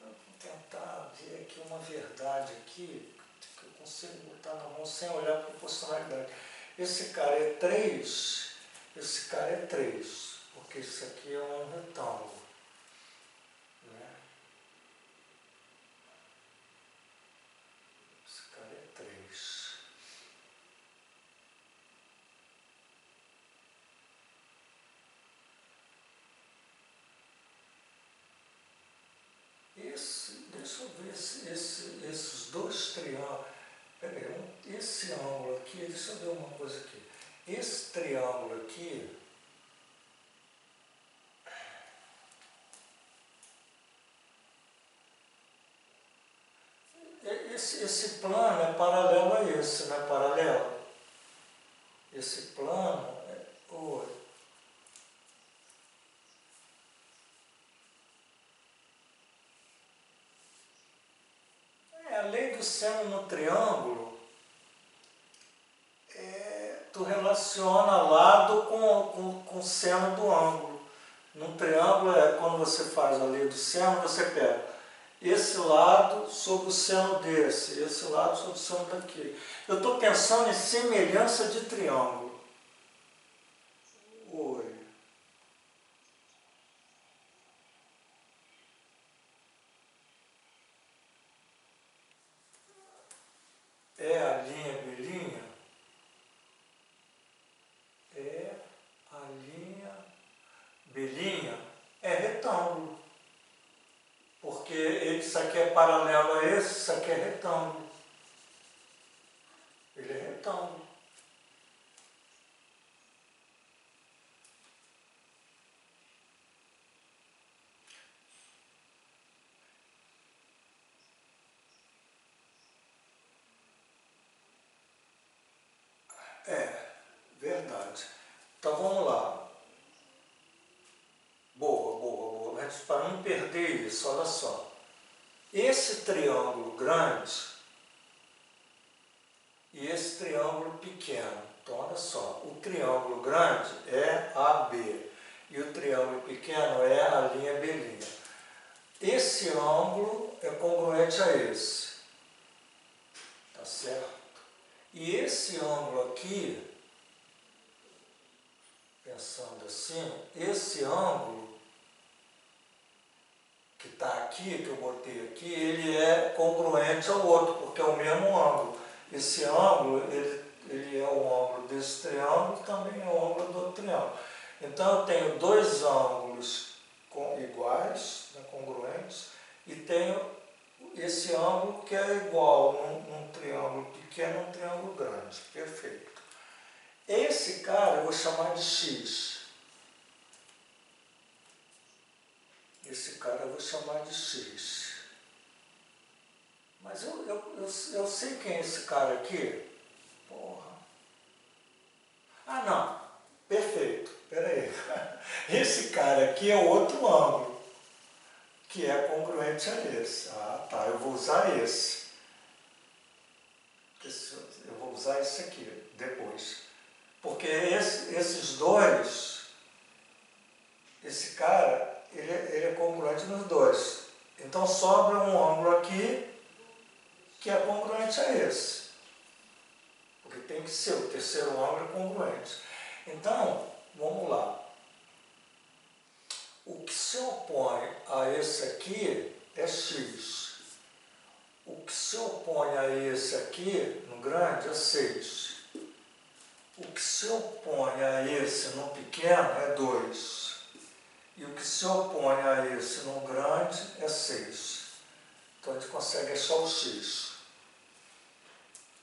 Vou tentar ver aqui uma verdade aqui, que eu consigo botar na mão sem olhar para a proporcionalidade. Esse cara é 3, esse cara é 3, porque isso aqui é um retângulo. Né? Esse cara é 3. Deixa eu ver esses dois triângulos. Peraí, esse ângulo aqui, deixa eu ver uma coisa aqui. Esse triângulo aqui, esse plano é paralelo a esse, não é paralelo? Esse plano é... Oi. A lei do seno no triângulo, tu relaciona lado com seno do ângulo. Num triângulo, quando você faz a lei do seno, você pega esse lado sobre o seno desse, esse lado sobre o seno daqui. Eu estou pensando em semelhança de triângulo. Oi. É a linha belinha? É a linha belinha? É retângulo. Porque isso aqui é paralelo a esse, isso aqui é retângulo. Ele é retângulo. Verdade. Então vamos lá. Boa. Mas para não perder isso, olha só. Esse triângulo grande e esse triângulo pequeno. Então olha só, o triângulo grande é AB e o triângulo pequeno é a linha belinha. Esse ângulo é congruente a esse. Tá certo? E esse ângulo aqui, pensando assim, esse ângulo que está aqui, que eu botei aqui, ele é congruente ao outro, porque é o mesmo ângulo. Esse ângulo, ele é o ângulo desse triângulo, também é o ângulo do outro triângulo. Então eu tenho dois ângulos iguais, né, congruentes, e tenho esse ângulo que é igual num triângulo pequeno e num triângulo grande. Perfeito. Esse cara eu vou chamar de X. Esse cara eu vou chamar de X. Mas eu sei quem é esse cara aqui. Porra. Ah, não. Perfeito. Espera aí. Esse cara aqui é outro ângulo, que é congruente a esse. Ah, tá. Eu vou usar esse. Eu vou usar esse aqui depois. Porque esses dois, esse cara, ele é congruente nos dois. Então sobra um ângulo aqui que é congruente a esse. Porque tem que ser, o terceiro ângulo é congruente. Então, vamos lá. O que se opõe a esse aqui é x. O que se opõe a esse aqui, no grande, é 6. O que se opõe a esse no pequeno é 2. E o que se opõe a esse no grande é 6. Então a gente consegue achar o x.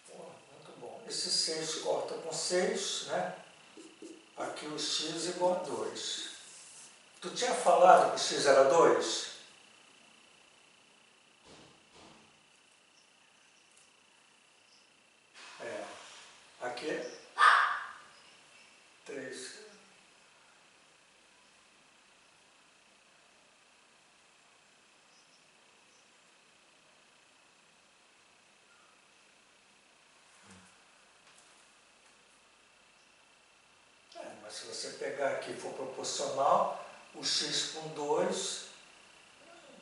Muito bom. Esse 6 corta com 6, né? Aqui o x igual a 2. Tu tinha falado que o x era 2? É. Aqui 3. Mas se você pegar aqui e for proporcional, o x com 2,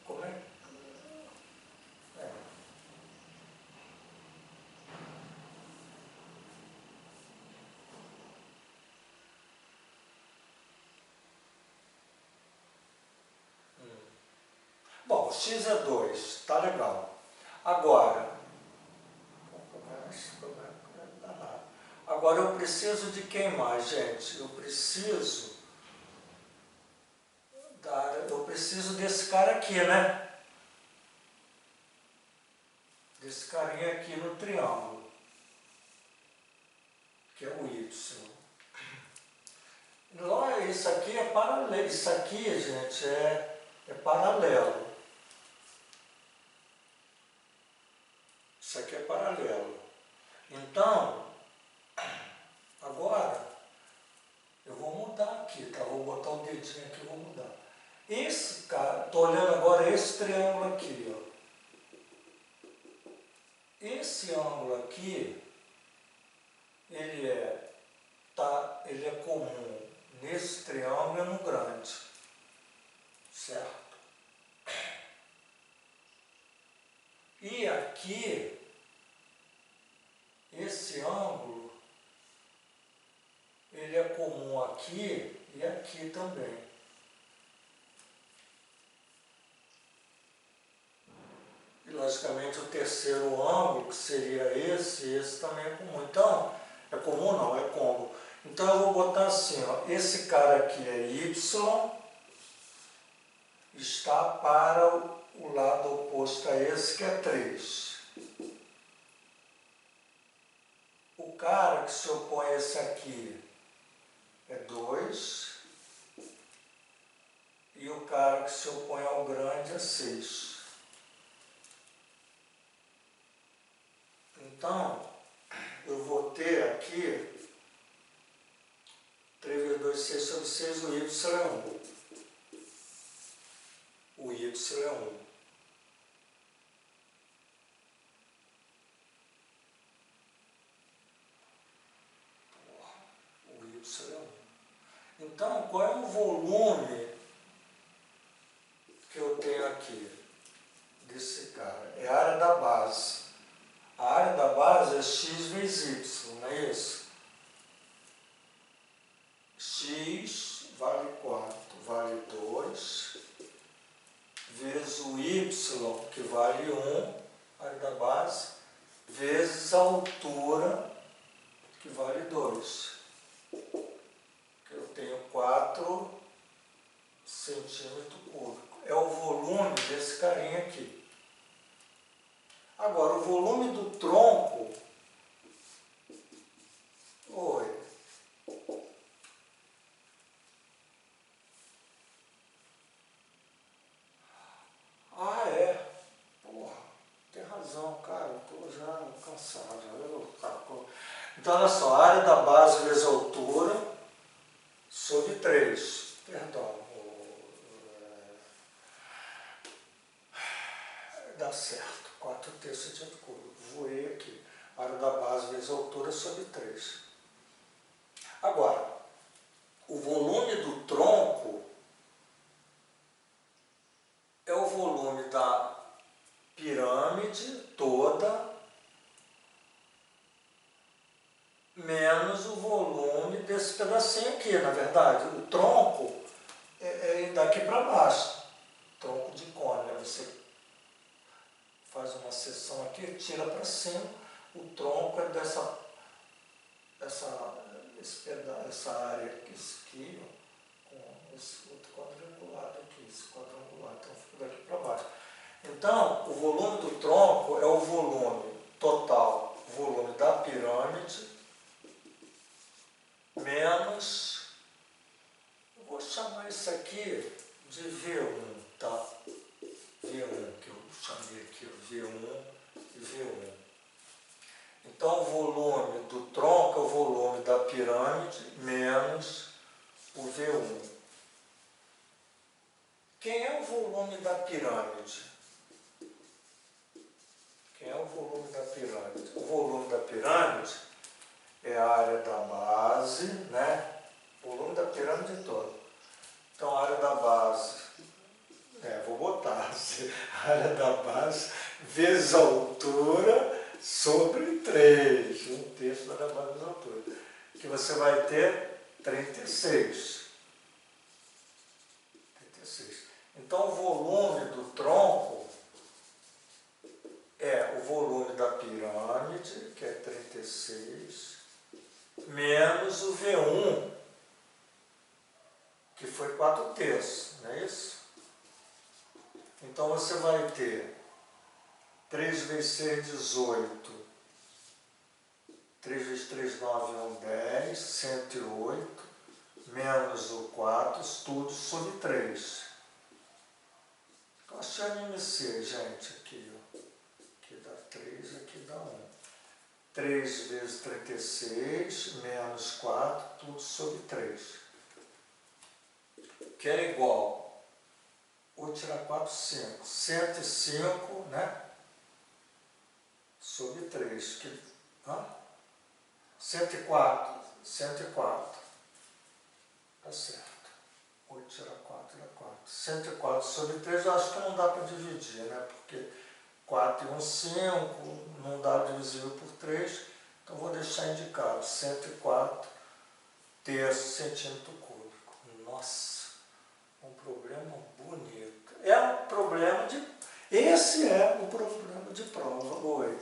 como é? Bom, o x é 2, tá legal. Agora, eu preciso de quem mais, gente? Eu preciso desse cara aqui, né? Desse carinha aqui no triângulo, que é o y. Isso aqui é paralelo. Isso aqui, gente, é paralelo. Isso aqui é paralelo. Então, agora, eu vou mudar aqui, tá? Vou botar o dedinho aqui e vou mudar. Esse cara, estou olhando agora esse triângulo aqui, ó. Esse ângulo aqui, ele é comum nesse triângulo e no grande, certo? E aqui, esse ângulo, ele é comum aqui e aqui também. E, logicamente, o terceiro ângulo, que seria esse também é comum. Então, é comum não, é côncavo. Então, eu vou botar assim, ó, esse cara aqui é y, está para o lado oposto a esse, que é 3. O cara que se opõe a esse aqui é 2. E o cara que se opõe ao grande é 6. Então, eu vou ter aqui 3 vezes 2, 6 sobre 6, o y é 1. O y é 1. O y é 1. Então, qual é o volume que eu tenho aqui desse cara? É a área da base. A área da base é x vezes y, não é isso? X vale quanto? Vale 2 vezes y, que vale 1, área da base, vezes a altura, que vale 2. Eu tenho 4 centímetros cúbicos. É o volume desse carinha aqui. Agora, o volume do tronco... Oi. Ah, é. Porra, tem razão, cara. Eu tô já cansado. Então, olha só. A área da base vezes a altura sobre 3. Perdão. Dá certo. 4/3 centímetro cúbico. Voei aqui. A área da base vezes a altura sobre 3. Agora, o volume do tronco é o volume da pirâmide toda menos o volume desse pedacinho aqui, na verdade. O tronco é daqui para baixo. Tronco de cone, né? Você faz uma seção aqui, tira para cima. O tronco é essa área aqui, com esse outro quadrangular aqui, esse quadrangular, então fica daqui para baixo. Então, o volume do tronco é o volume total, o volume da pirâmide, menos, eu vou chamar isso aqui de V1, tá? V1, que eu chamei aqui, V1 e V1. Então, o volume do tronco é o volume da pirâmide menos o V1. Quem é o volume da pirâmide? Quem é o volume da pirâmide? O volume da pirâmide é a área da base, né? O volume da pirâmide todo. Então, a área da base, vou botar a área da base vezes a altura sobre 3, 1/3 da área da base vezes a altura. Que você vai ter 36. Então, o volume do tronco é o volume da pirâmide, que é 36, menos o V1, que foi 4/3, não é isso? Então, você vai ter 3 vezes 6, 18. 3 vezes 3, 9, 1, 10, 108, menos o 4, tudo sobre 3. Achando MC, gente, aqui, ó. Aqui dá 3, aqui dá 1. 3 vezes 36, menos 4, tudo sobre 3. Que é igual, vou tirar 4, 5. 105, né? Sobre 3. 104. 104. Tá certo. 8 tirar 4 dá 4. 104 sobre 3 eu acho que não dá para dividir, né? Porque 4 e 1, 5, não dá divisível por 3. Então vou deixar indicado 104 terço centímetro cúbico. Nossa, um problema bonito. É um problema de... Esse é o problema de prova. Oi.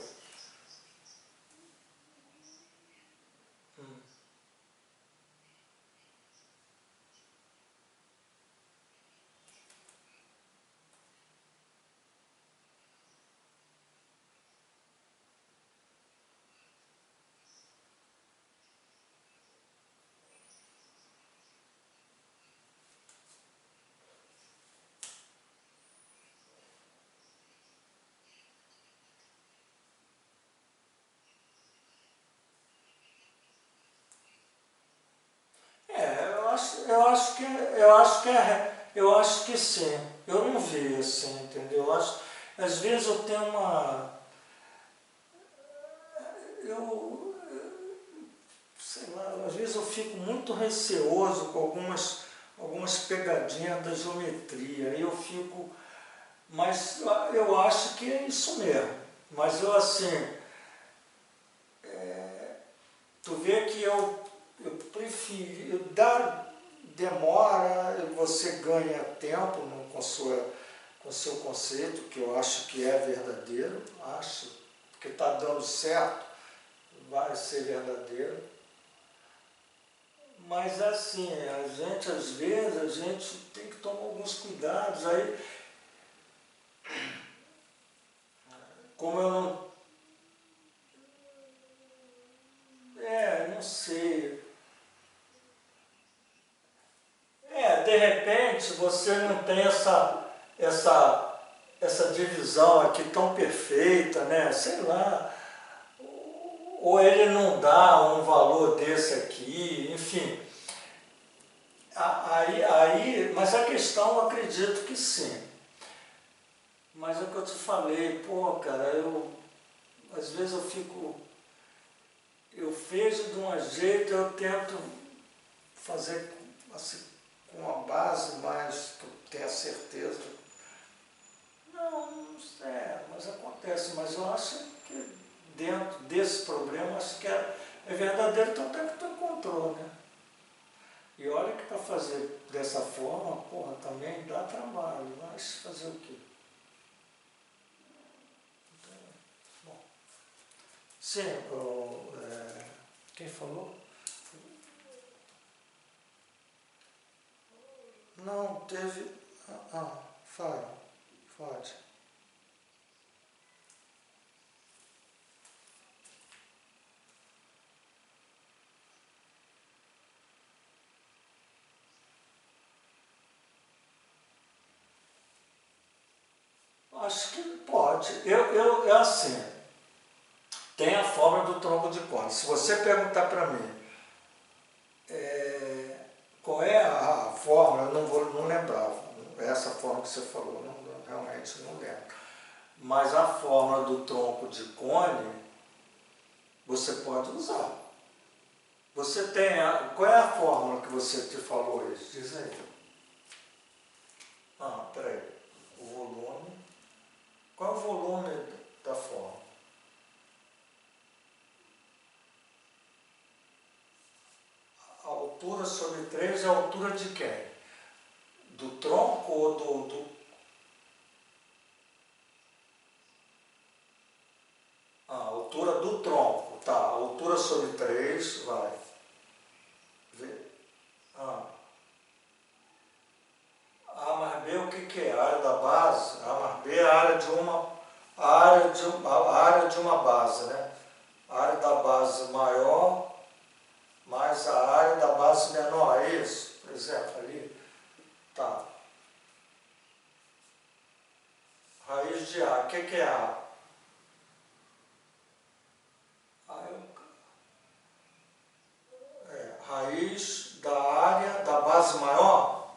Eu acho que sim. Eu não vi assim, entendeu? Às vezes eu tenho sei lá, às vezes eu fico muito receoso com algumas pegadinhas da geometria. Aí eu fico, mas eu acho que é isso mesmo. Mas eu assim, tu vê que eu prefiro dar demora, você ganha tempo com com o seu conceito, que eu acho que é verdadeiro, acho que está dando certo, vai ser verdadeiro. Mas assim, a gente às vezes, a gente tem que tomar alguns cuidados. Aí, como eu não... não sei. De repente você não tem essa divisão aqui tão perfeita, né? Sei lá. Ou ele não dá um valor desse aqui, enfim. Mas a questão, eu acredito que sim. Mas é o que eu te falei, pô, cara, às vezes eu vejo de um jeito, eu tento fazer assim, com uma base mais que eu tenha certeza. Não sei, mas acontece, mas eu acho que dentro desse problema, acho que é verdadeiro, então tem que ter controle, né? E olha que para fazer dessa forma, porra, também dá trabalho, mas fazer o quê? Então, bom. Sim, quem falou? Não, teve... fala, pode. Acho que pode. É assim, tem a forma do tronco de cone. Se você perguntar para mim qual é a fórmula, eu não lembrava. Essa forma que você falou, realmente não lembro. Mas a fórmula do tronco de cone, você pode usar. Você tem qual é a fórmula que você te falou hoje? Diz aí. Peraí. O volume. Qual é o volume da fórmula? A altura sobre 3 é a altura de quem? Do tronco ou a altura do tronco, tá. A altura sobre 3, vai. A mais B o que é? A área da base? A mais B é a área de uma base, né? A área da base maior mais a área da base menor, é isso? Por exemplo, ali. Tá. Raiz de A. O que é A? Raiz da área da base maior?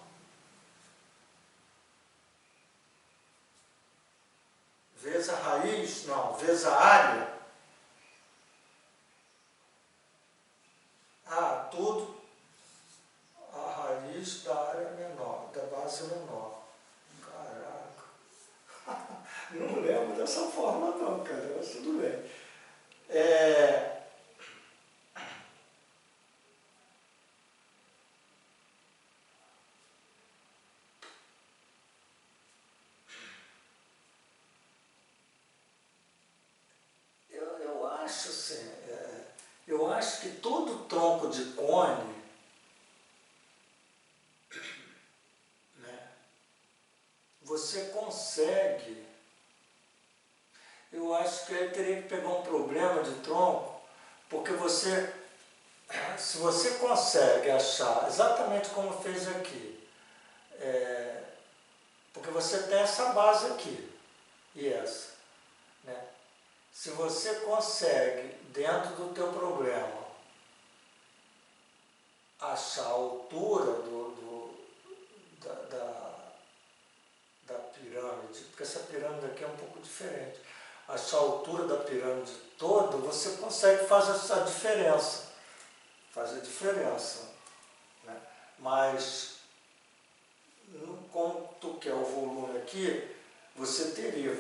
Vezes a raiz? Não, vezes a área? Tudo a raiz da área menor, da base menor. Caraca. Não lembro dessa forma não, cara, mas tudo bem. Eu acho assim, eu acho que todo tronco de cone, né, você consegue. Eu acho que aí teria que pegar um problema de tronco, porque se você consegue achar exatamente como fez aqui, porque você tem essa base aqui e essa, né? Se você consegue, dentro do teu problema, achar a altura da pirâmide, porque essa pirâmide aqui é um pouco diferente, achar a altura da pirâmide toda, você consegue fazer essa diferença. Faz a diferença, né? Mas, como tu quer o volume aqui, você teria,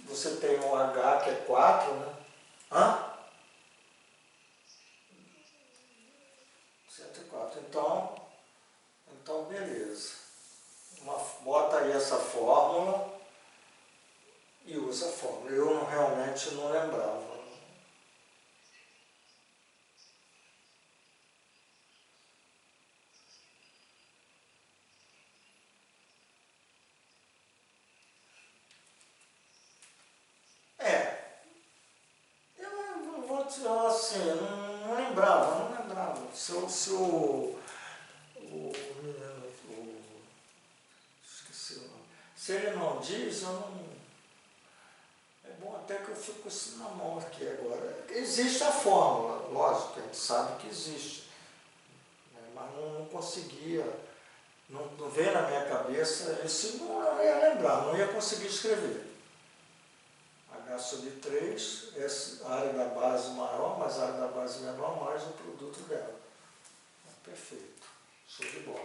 você tem um H que é 4, né? 104. Então beleza. Bota aí essa fórmula. e usa a fórmula. Eu realmente não lembrava. Eu vou dizer assim, não lembrava, não lembrava. Se o menino, esqueci o nome, se ele não diz, eu não. É bom até que eu fico assim na mão aqui agora. Existe a fórmula, lógico, a gente sabe que existe, né, mas não conseguia, não veio na minha cabeça, isso não ia lembrar, não ia conseguir escrever. H sobre 3, a área da base maior, mais a área da base menor, mais o produto dela. Perfeito, show de bola.